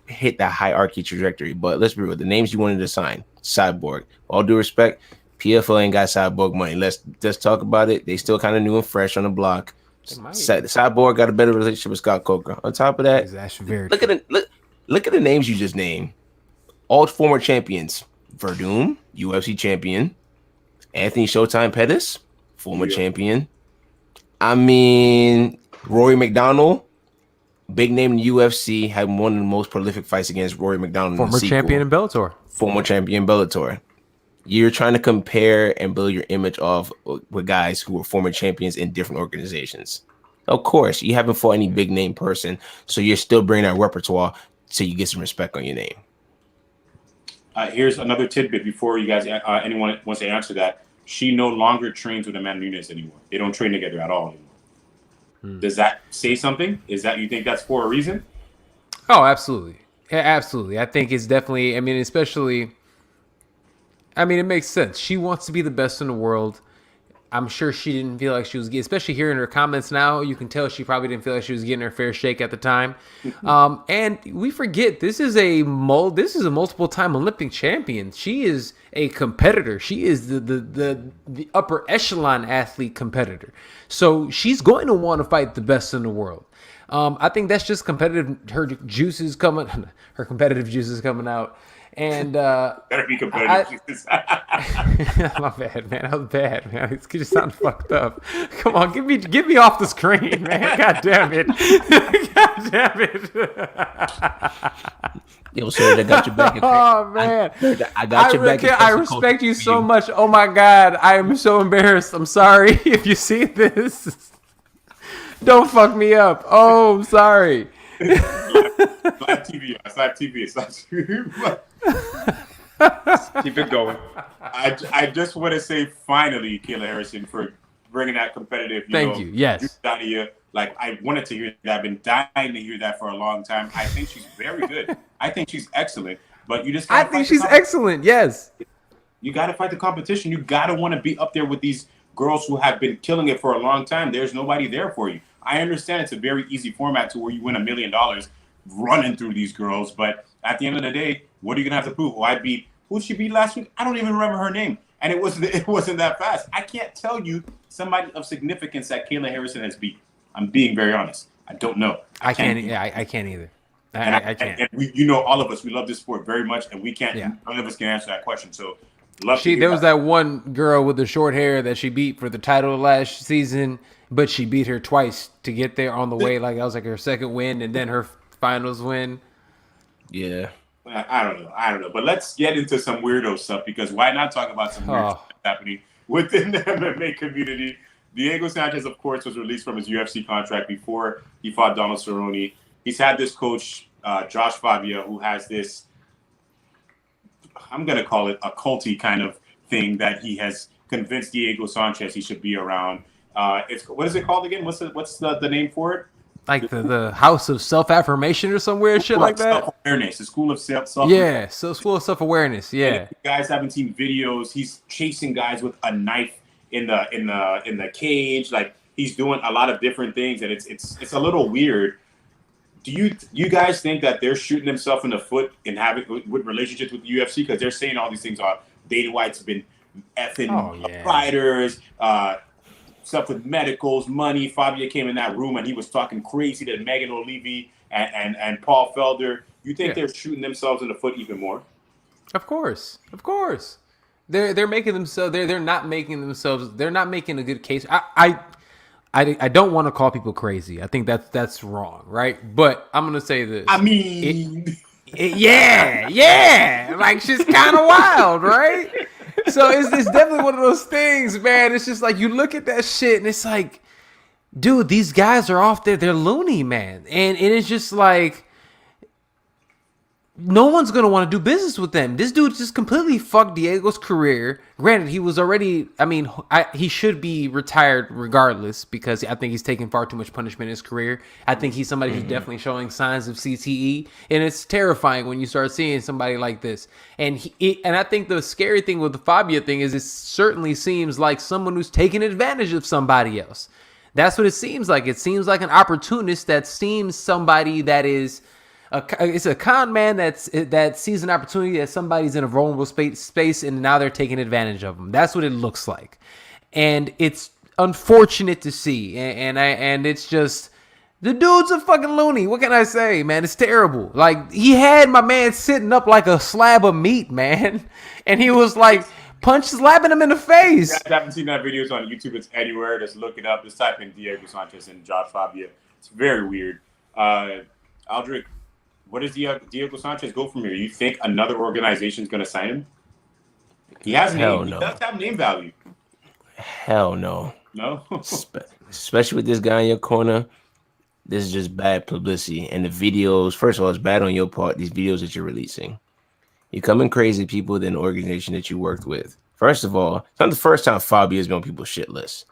D: hit that hierarchy trajectory, but let's be real. The names you wanted to sign, Cyborg. All due respect, PFL ain't got Cyborg money. Let's talk about it. They still kind of new and fresh on the block. Cyborg got a better relationship with Scott Coker. On top of that, look at the names you just named. All former champions. Verdum, UFC champion. Anthony Showtime Pettis, former champion. I mean, Rory McDonald, big name in the UFC, had one of the most prolific fights against Rory McDonald.
B: Former champion in Bellator.
D: Former champion in Bellator. You're trying to compare and build your image off with guys who were former champions in different organizations. Of course, you haven't fought any big name person, so you're still bringing that repertoire so you get some respect on your name.
A: Here's another tidbit before you guys, anyone wants to answer that. She no longer trains with Amanda Nunes anymore. They don't train together at all anymore. Does that say something? Is that, you think that's for a reason?
B: Oh, absolutely. Yeah, absolutely. I think it's definitely, it makes sense. She wants to be the best in the world. I'm sure she didn't feel like she was, especially hearing her comments now, you can tell she probably didn't feel like she was getting her fair shake at the time. And we forget, this is a multiple time Olympic champion. She is a competitor. She is the upper echelon athlete competitor. So she's going to want to fight the best in the world. I think that's just competitive. Her competitive juices coming out. And
A: better be competitive.
B: My bad, man. That was bad, man. It just sounded fucked up. Come on, get me off the screen, man. God damn it. God damn it.
D: Yo, sir, I got your back.
B: Oh man,
D: I got your back.
B: I respect you so much. Oh my God, I am so embarrassed. I'm sorry if you see this. Don't fuck me up. Oh, I'm sorry.
A: Live TV. It's live TV. It's live TV.
C: Keep it going.
A: I just want to say, finally, Kayla Harrison, for bringing that competitive.
B: Thank you. Yes.
A: Out of here. Like, I wanted to hear that. I've been dying to hear that for a long time. I think she's very good. I think she's excellent. But you just.
B: I think she's excellent. Yes.
A: You got to fight the competition. You got to want to be up there with these girls who have been killing it for a long time. There's nobody there for you. I understand it's a very easy format to where you win $1 million running through these girls, but at the end of the day, what are you gonna have to prove? Who'd she beat last week? I don't even remember her name, and it wasn't that fast. I can't tell you somebody of significance that Kayla Harrison has beat. I'm being very honest. I don't know.
B: I can't either. I can't.
A: And we, all of us, we love this sport very much, and we can't. Yeah. None of us can answer that question. So,
B: there was that one girl with the short hair that she beat for the title last season. But she beat her twice to get there on the way. Like, that was like her second win and then her finals win.
D: Yeah.
A: I don't know. But let's get into some weirdo stuff, because why not talk about some weird stuff happening within the MMA community? Diego Sanchez, of course, was released from his UFC contract before he fought Donald Cerrone. He's had this coach, Josh Fabia, who has this, I'm going to call it a culty kind of thing that he has convinced Diego Sanchez he should be around. What is it called again? What's the name for it?
B: Like the House of Self-Affirmation or some weird shit like that?
A: Self-awareness. The School of Self.
B: Yeah, so School of Self-Awareness. Yeah.
A: And if you guys haven't seen videos, he's chasing guys with a knife in the cage. Like, he's doing a lot of different things, and it's a little weird. Do you guys think that they're shooting themselves in the foot and having with relationships with the UFC, because they're saying all these things are Dana White's been effing fighters, stuff with medicals, money. Fabio came in that room and he was talking crazy to Megan Olivi and Paul Felder. You think they're shooting themselves in the foot even more?
B: Of course. They're making themselves. They're not making themselves. They're not making a good case. I don't want to call people crazy. I think that's wrong, right? But I'm gonna say this.
A: I mean,
B: yeah. Like she's kind of wild, right? So it's definitely one of those things, man. It's just like you look at that shit and it's like, dude, these guys are off there. They're loony, man, and it's just like. No one's going to want to do business with them. This dude just completely fucked Diego's career. Granted, he was already, he should be retired regardless because I think he's taking far too much punishment in his career. I think he's somebody who's definitely showing signs of CTE. And it's terrifying when you start seeing somebody like this. And I think the scary thing with the Fabio thing is it certainly seems like someone who's taking advantage of somebody else. That's what it seems like. It seems like an opportunist that seems somebody that is... It's a con man that sees an opportunity that somebody's in a vulnerable space and now they're taking advantage of them. That's what it looks like, and it's unfortunate to see. And it's just the dude's a fucking loony. What can I say, man? It's terrible. Like he had my man sitting up like a slab of meat, man, and he was like slapping him in the face.
A: If you haven't seen that video, it's on YouTube. It's anywhere. Just look it up. Just type in Diego Sanchez and Josh Fabio. It's very weird. Aldrich. What does Diego Sanchez go from here? You think another organization is going to sign him? He has name. No. He does have name value.
D: Hell no.
A: No?
D: Especially with this guy in your corner, this is just bad publicity. And the videos, first of all, it's bad on your part, these videos that you're releasing. You're coming crazy people than the organization that you worked with. First of all, it's not the first time Fabio has been on people's shit list.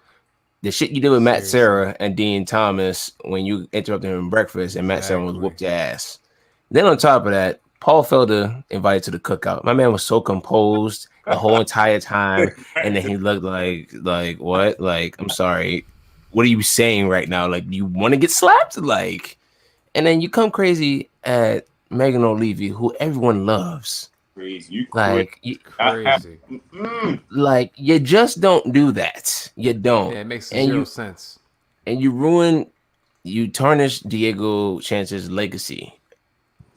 D: The shit you did with Matt Serra and Dean Thomas when you interrupted him in breakfast and Matt Serra was whooped your ass. Then on top of that, Paul Felder invited to the cookout. My man was so composed the whole entire time, and then he looked like what? Like, I'm sorry, what are you saying right now? Like, you want to get slapped? Like, and then you come crazy at Megan Olivi, who everyone loves.
A: Crazy,
B: crazy.
D: Like, you just don't do that. You don't.
B: Yeah, it makes zero sense.
D: And you tarnish Diego Sanchez's legacy.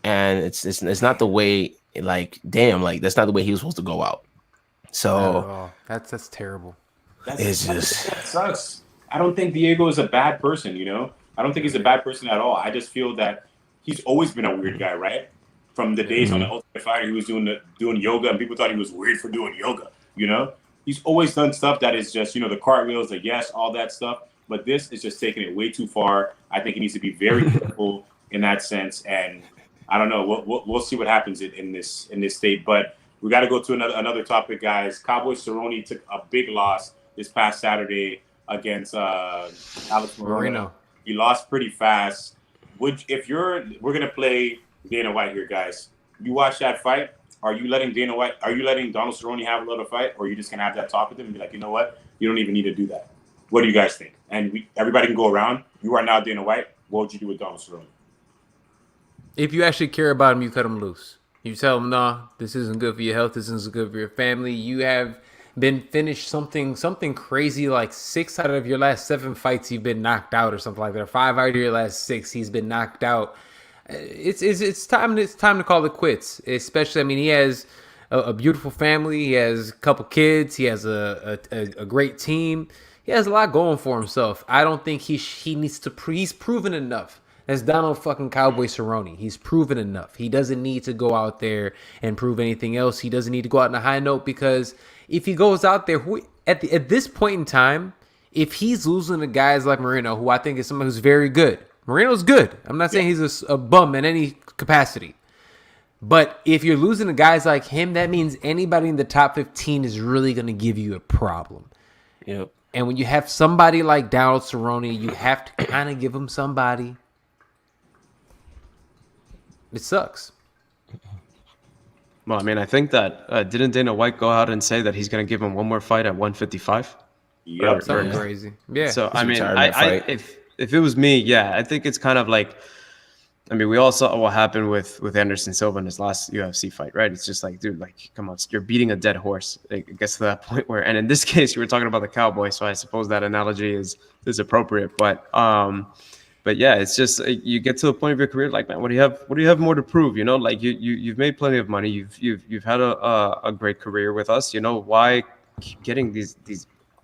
D: And it's not the way, like, damn, like that's not the way he was supposed to go out. So
B: that's terrible.
A: That sucks. I don't think Diego is a bad person, you know? I don't think he's a bad person at all. I just feel that he's always been a weird guy, right? From the days on the Ultimate Fighter, he was doing yoga, and people thought he was weird for doing yoga, you know? He's always done stuff that is just, the cartwheels, the yes, all that stuff. But this is just taking it way too far. I think he needs to be very careful in that sense. And I don't know. We'll see what happens in this state. But we got to go to another topic, guys. Cowboy Cerrone took a big loss this past Saturday against Alex Moreno. He lost pretty fast. We're gonna play Dana White here, guys. You watch that fight. Are you letting Donald Cerrone have a little fight, or are you just gonna have that talk with him and be like, you know what? You don't even need to do that. What do you guys think? And everybody can go around. You are now Dana White. What would you do with Donald Cerrone?
B: If you actually care about him, you cut him loose. You tell him, nah, this isn't good for your health. This isn't good for your family. You have been finished something crazy like 6 out of your last 7 fights. You've been knocked out or something like that. Or 5 out of your last 6, he's been knocked out. It's time to call it quits. Especially, he has a beautiful family. He has a couple kids. He has a great team. He has a lot going for himself. I don't think he needs to. He's proven enough. That's Donald fucking Cowboy Cerrone. He's proven enough. He doesn't need to go out there and prove anything else. He doesn't need to go out on a high note because if he goes out there, at this point in time, if he's losing to guys like Moreno, who I think is someone who's very good. Moreno's good. I'm not saying he's a bum in any capacity. But if you're losing to guys like him, that means anybody in the top 15 is really going to give you a problem.
D: Yep.
B: And when you have somebody like Donald Cerrone, you have to kind of give him somebody. It sucks.
C: Well, I think that didn't Dana White go out and say that he's going to give him one more fight at 155?
A: Yeah,
B: something crazy. Yeah.
C: So if it was me, I think it's kind of like I mean, we all saw what happened with Anderson Silva in his last UFC fight, right? It's just like, dude, like, come on, you're beating a dead horse. It gets to that point where, and in this case, you were talking about the cowboy, so I suppose that analogy is appropriate. But yeah, it's just you get to a point of your career, like, man, what do you have more to prove? You know, like you've made plenty of money, you've had a great career with us. You know, why keep getting these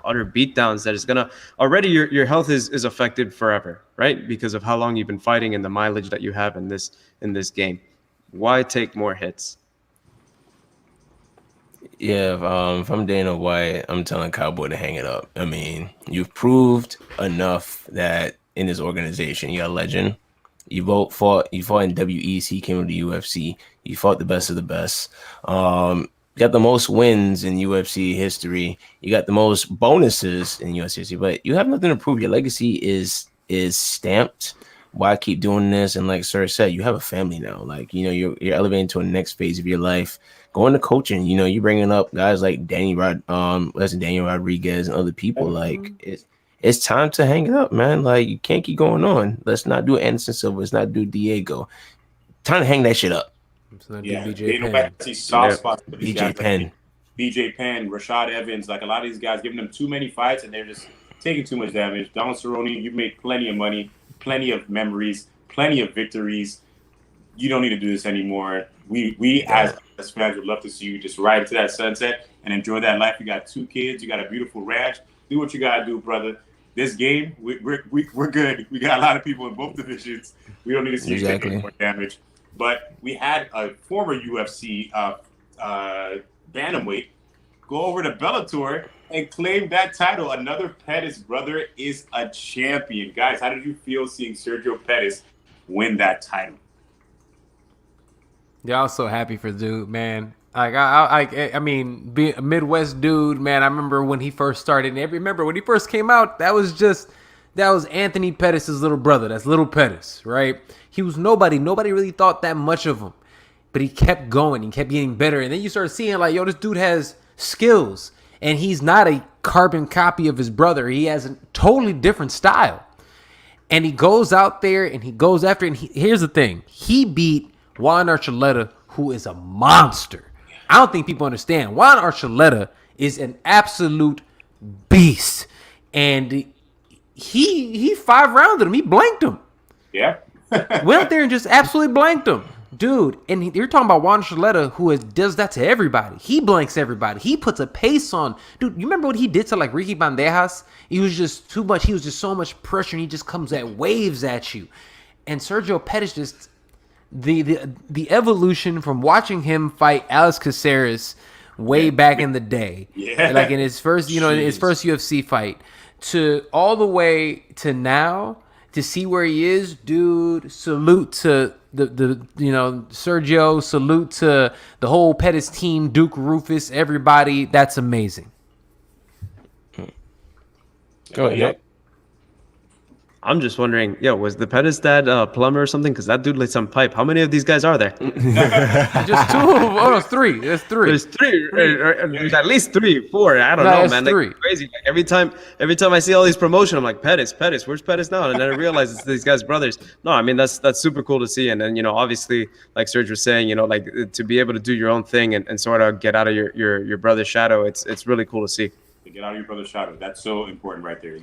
C: utter beatdowns that is gonna already your health is affected forever, right? Because of how long you've been fighting and the mileage that you have in this game. Why take more hits?
D: Yeah, if I'm Dana White, I'm telling Cowboy to hang it up. I mean, you've proved enough that in this organization, you're a legend. You fought in WEC, came to the UFC. You fought the best of the best. You got the most wins in UFC history. You got the most bonuses in UFC history, but you have nothing to prove. Your legacy is stamped. Why keep doing this? And like Sir said, you have a family now. Like, you know, you're elevating to a next phase of your life. Going to coaching, you know, you're bringing up guys like Daniel Rodriguez and other people. Like, it's time to hang it up, man. Like, you can't keep going on. Let's not do Anderson Silva. Let's not do Diego. Time to hang that shit up.
A: Yeah, BJ Penn. See soft spots for these guys.
D: Penn.
A: BJ Penn, Rashad Evans, like a lot of these guys giving them too many fights and they're just taking too much damage. Donald Cerrone, you've made plenty of money, plenty of memories, plenty of victories. You don't need to do this anymore. We as fans would love to see you just ride into that sunset and enjoy that life. You got 2 kids, you got a beautiful ranch. Do what you gotta do, brother. This game, we're good. We got a lot of people in both divisions. We don't need to see you take any more damage. But we had a former UFC bantamweight go over to Bellator and claim that title. Another Pettis brother is a champion. Guys, how did you feel seeing Sergio Pettis win that title?
B: Yeah, I was so happy for the dude, man. Like I mean, being a Midwest dude, man. I remember when he first started. And remember when he first came out, that was Anthony Pettis' little brother. That's little Pettis, right? He was nobody. Nobody really thought that much of him. But he kept going. He kept getting better. And then you started seeing like, yo, this dude has skills. And he's not a carbon copy of his brother. He has a totally different style. And he goes out there and he goes after it. And here's the thing. He beat Juan Archuleta, who is a monster. I don't think people understand. Juan Archuleta is an absolute beast. And he 5-rounded him. He blanked him.
A: Yeah.
B: Went out there and just absolutely blanked him. Dude, and you're talking about Juan Archuleta, who does that to everybody. He blanks everybody. He puts a pace on. Dude, you remember what he did to like Ricky Bandejas? He was just too much. He was just so much pressure, and he just comes at waves at you. And Sergio Pettis just the evolution from watching him fight Alex Caceres way back in the day, like in his first, in his first UFC fight, to all the way to now, to see where he is, dude. Salute to the Sergio. Salute to the whole Pettis team, Duke Rufus, everybody. That's amazing.
D: Go ahead. Yep.
C: I'm just wondering, was the Pettis dad a plumber or something? Because that dude lit some pipe. How many of these guys are there?
B: Just 2. Oh, no, 3. There's 3.
C: There's 3. There's at least 3, 4. I don't know, man. Like, 3. Crazy. Like, every time I see all these promotion, I'm like, Pettis. Where's Pettis now? And then I realize it's these guys' brothers. No, I mean that's super cool to see. And then obviously, like Serge was saying, like to be able to do your own thing and sort of get out of your brother's shadow. It's really cool to see.
A: To get out of your brother's shadow, that's so important right there.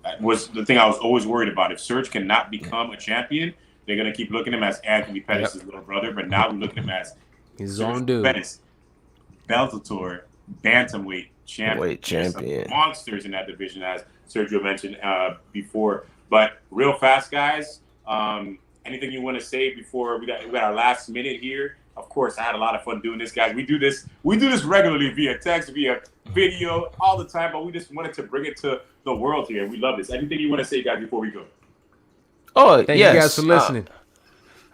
A: That was the thing I was always worried about. If Serge cannot become a champion, they're going to keep looking at him as Anthony Pettis' little brother. But now we look at him as
B: his own dude.
A: Pettis, Bellator, bantamweight champion. Monsters in that division, as Sergio mentioned before. But real fast, guys, anything you want to say before we got our last minute here? Of course, I had a lot of fun doing this, guys. We do this regularly via text, via video, all the time, but we just wanted to bring it to the world here. We love this. Anything you want to say, guys, before we go?
D: Oh,
B: thank you guys for listening.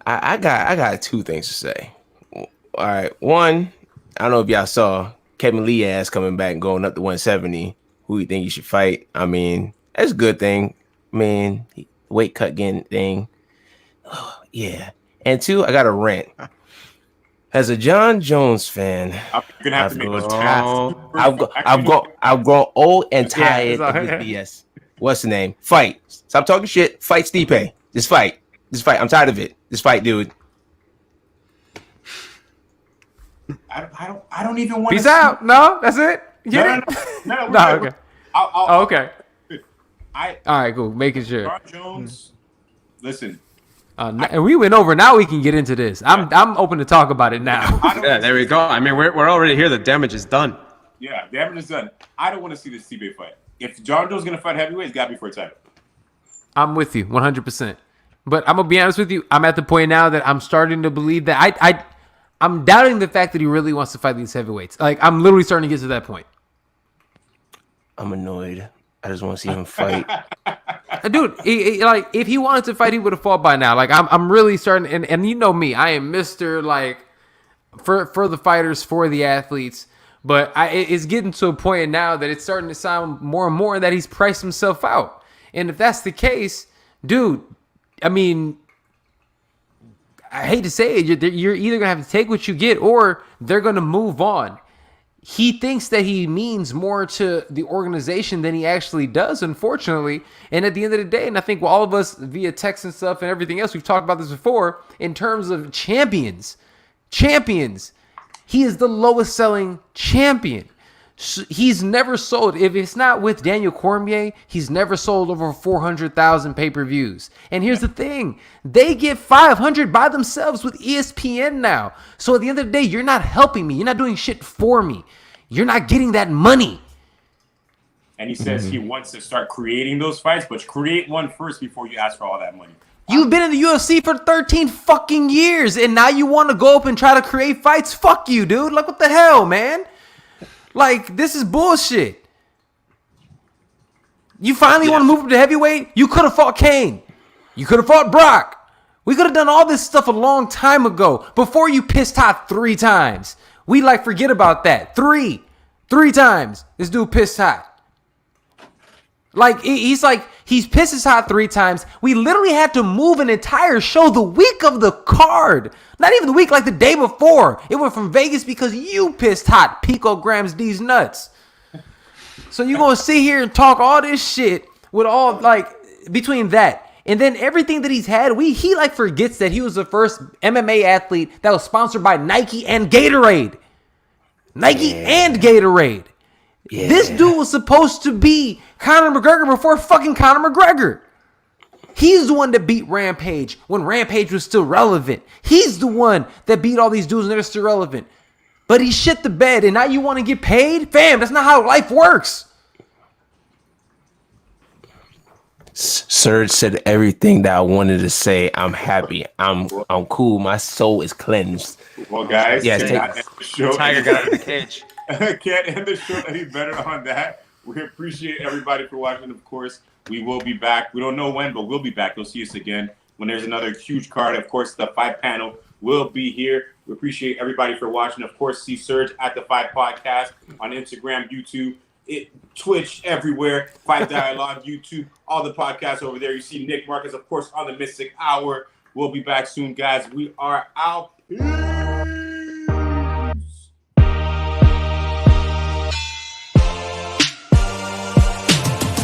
D: I got 2 things to say. All right, one, I don't know if y'all saw Kevin Lee ass coming back and going up to 170. Who you think you should fight? I mean, that's a good thing. I mean, weight cut getting thing. Oh, yeah. And 2, I got a rant. As a John Jones fan, I've grown old and tired of this BS. What's the name? Fight. Stop talking shit. Fight Stipe. Just fight. This fight. I'm tired of it. This fight, dude.
A: I don't even want to.
B: Peace out. No, that's it.
A: No.
B: Okay. Okay.
A: All
B: right, cool. Making sure.
A: Jon Jones, listen.
B: And we went over. Now we can get into this. I'm open to talk about it now.
C: Yeah, there we go. I mean, we're already here. The damage is done.
A: Yeah, damage is done. I don't want to see this Stipe fight. If Jon Jones is gonna fight heavyweight, it's got to be for a title.
B: I'm with you 100%. But I'm gonna be honest with you. I'm at the point now that I'm starting to believe that I'm doubting the fact that he really wants to fight these heavyweights. Like, I'm literally starting to get to that point.
D: I'm annoyed. I just want to see him fight.
B: Dude, like, if he wanted to fight, he would have fought by now. Like, I'm really starting, and you know me, I am Mr. like for the fighters, for the athletes. But it's getting to a point now that it's starting to sound more and more that he's priced himself out. And if that's the case, dude, I mean, I hate to say it, you're either going to have to take what you get or they're going to move on. He thinks that he means more to the organization than he actually does, unfortunately. And at the end of the day, and I think all of us via text and stuff and everything else, we've talked about this before, in terms of champions, he is the lowest selling champion. He's never sold, if it's not with Daniel Cormier, he's never sold over 400,000 pay-per-views. And here's the thing, they get 500 by themselves with ESPN now. So at the end of the day, you're not helping me. You're not doing shit for me. You're not getting that money.
A: And he says he wants to start creating those fights, but create one first before you ask for all that money.
B: You've been in the UFC for 13 fucking years, and now you want to go up and try to create fights? Fuck you, dude. Like, what the hell, man? Like, this is bullshit. You finally want to move up to heavyweight? You could have fought Kane. You could have fought Brock. We could have done all this stuff a long time ago before you pissed hot 3 times. We forget about that. 3 times this dude pissed hot. He's pissed his hot 3 times. We literally had to move an entire show the week of the card. Not even the week, like the day before. It went from Vegas because you pissed hot. Picograms these nuts. So you're going to sit here and talk all this shit with all, between that. And then everything that he's had, he forgets that he was the first MMA athlete that was sponsored by Nike and Gatorade. Yeah. This dude was supposed to be Conor McGregor before fucking Conor McGregor. He's the one that beat Rampage when Rampage was still relevant. He's the one that beat all these dudes and they're still relevant. But he shit the bed and now you want to get paid? Fam, that's not how life works.
D: Serge said everything that I wanted to say. I'm happy. I'm cool. My soul is cleansed.
A: Well, guys,
C: Tiger got out of the cage.
A: Can't end the show any better on that. We appreciate everybody for watching. Of course, we will be back. We don't know when, but we'll be back. You'll see us again when there's another huge card. Of course, the Fight panel will be here. We appreciate everybody for watching. Of course, see Serge at the Fight Podcast on Instagram, YouTube, Twitch, everywhere. Fight Dialogue, YouTube, all the podcasts over there. You see Nick Marcus, of course, on the Mystic Hour. We'll be back soon, guys. We are out. Peace.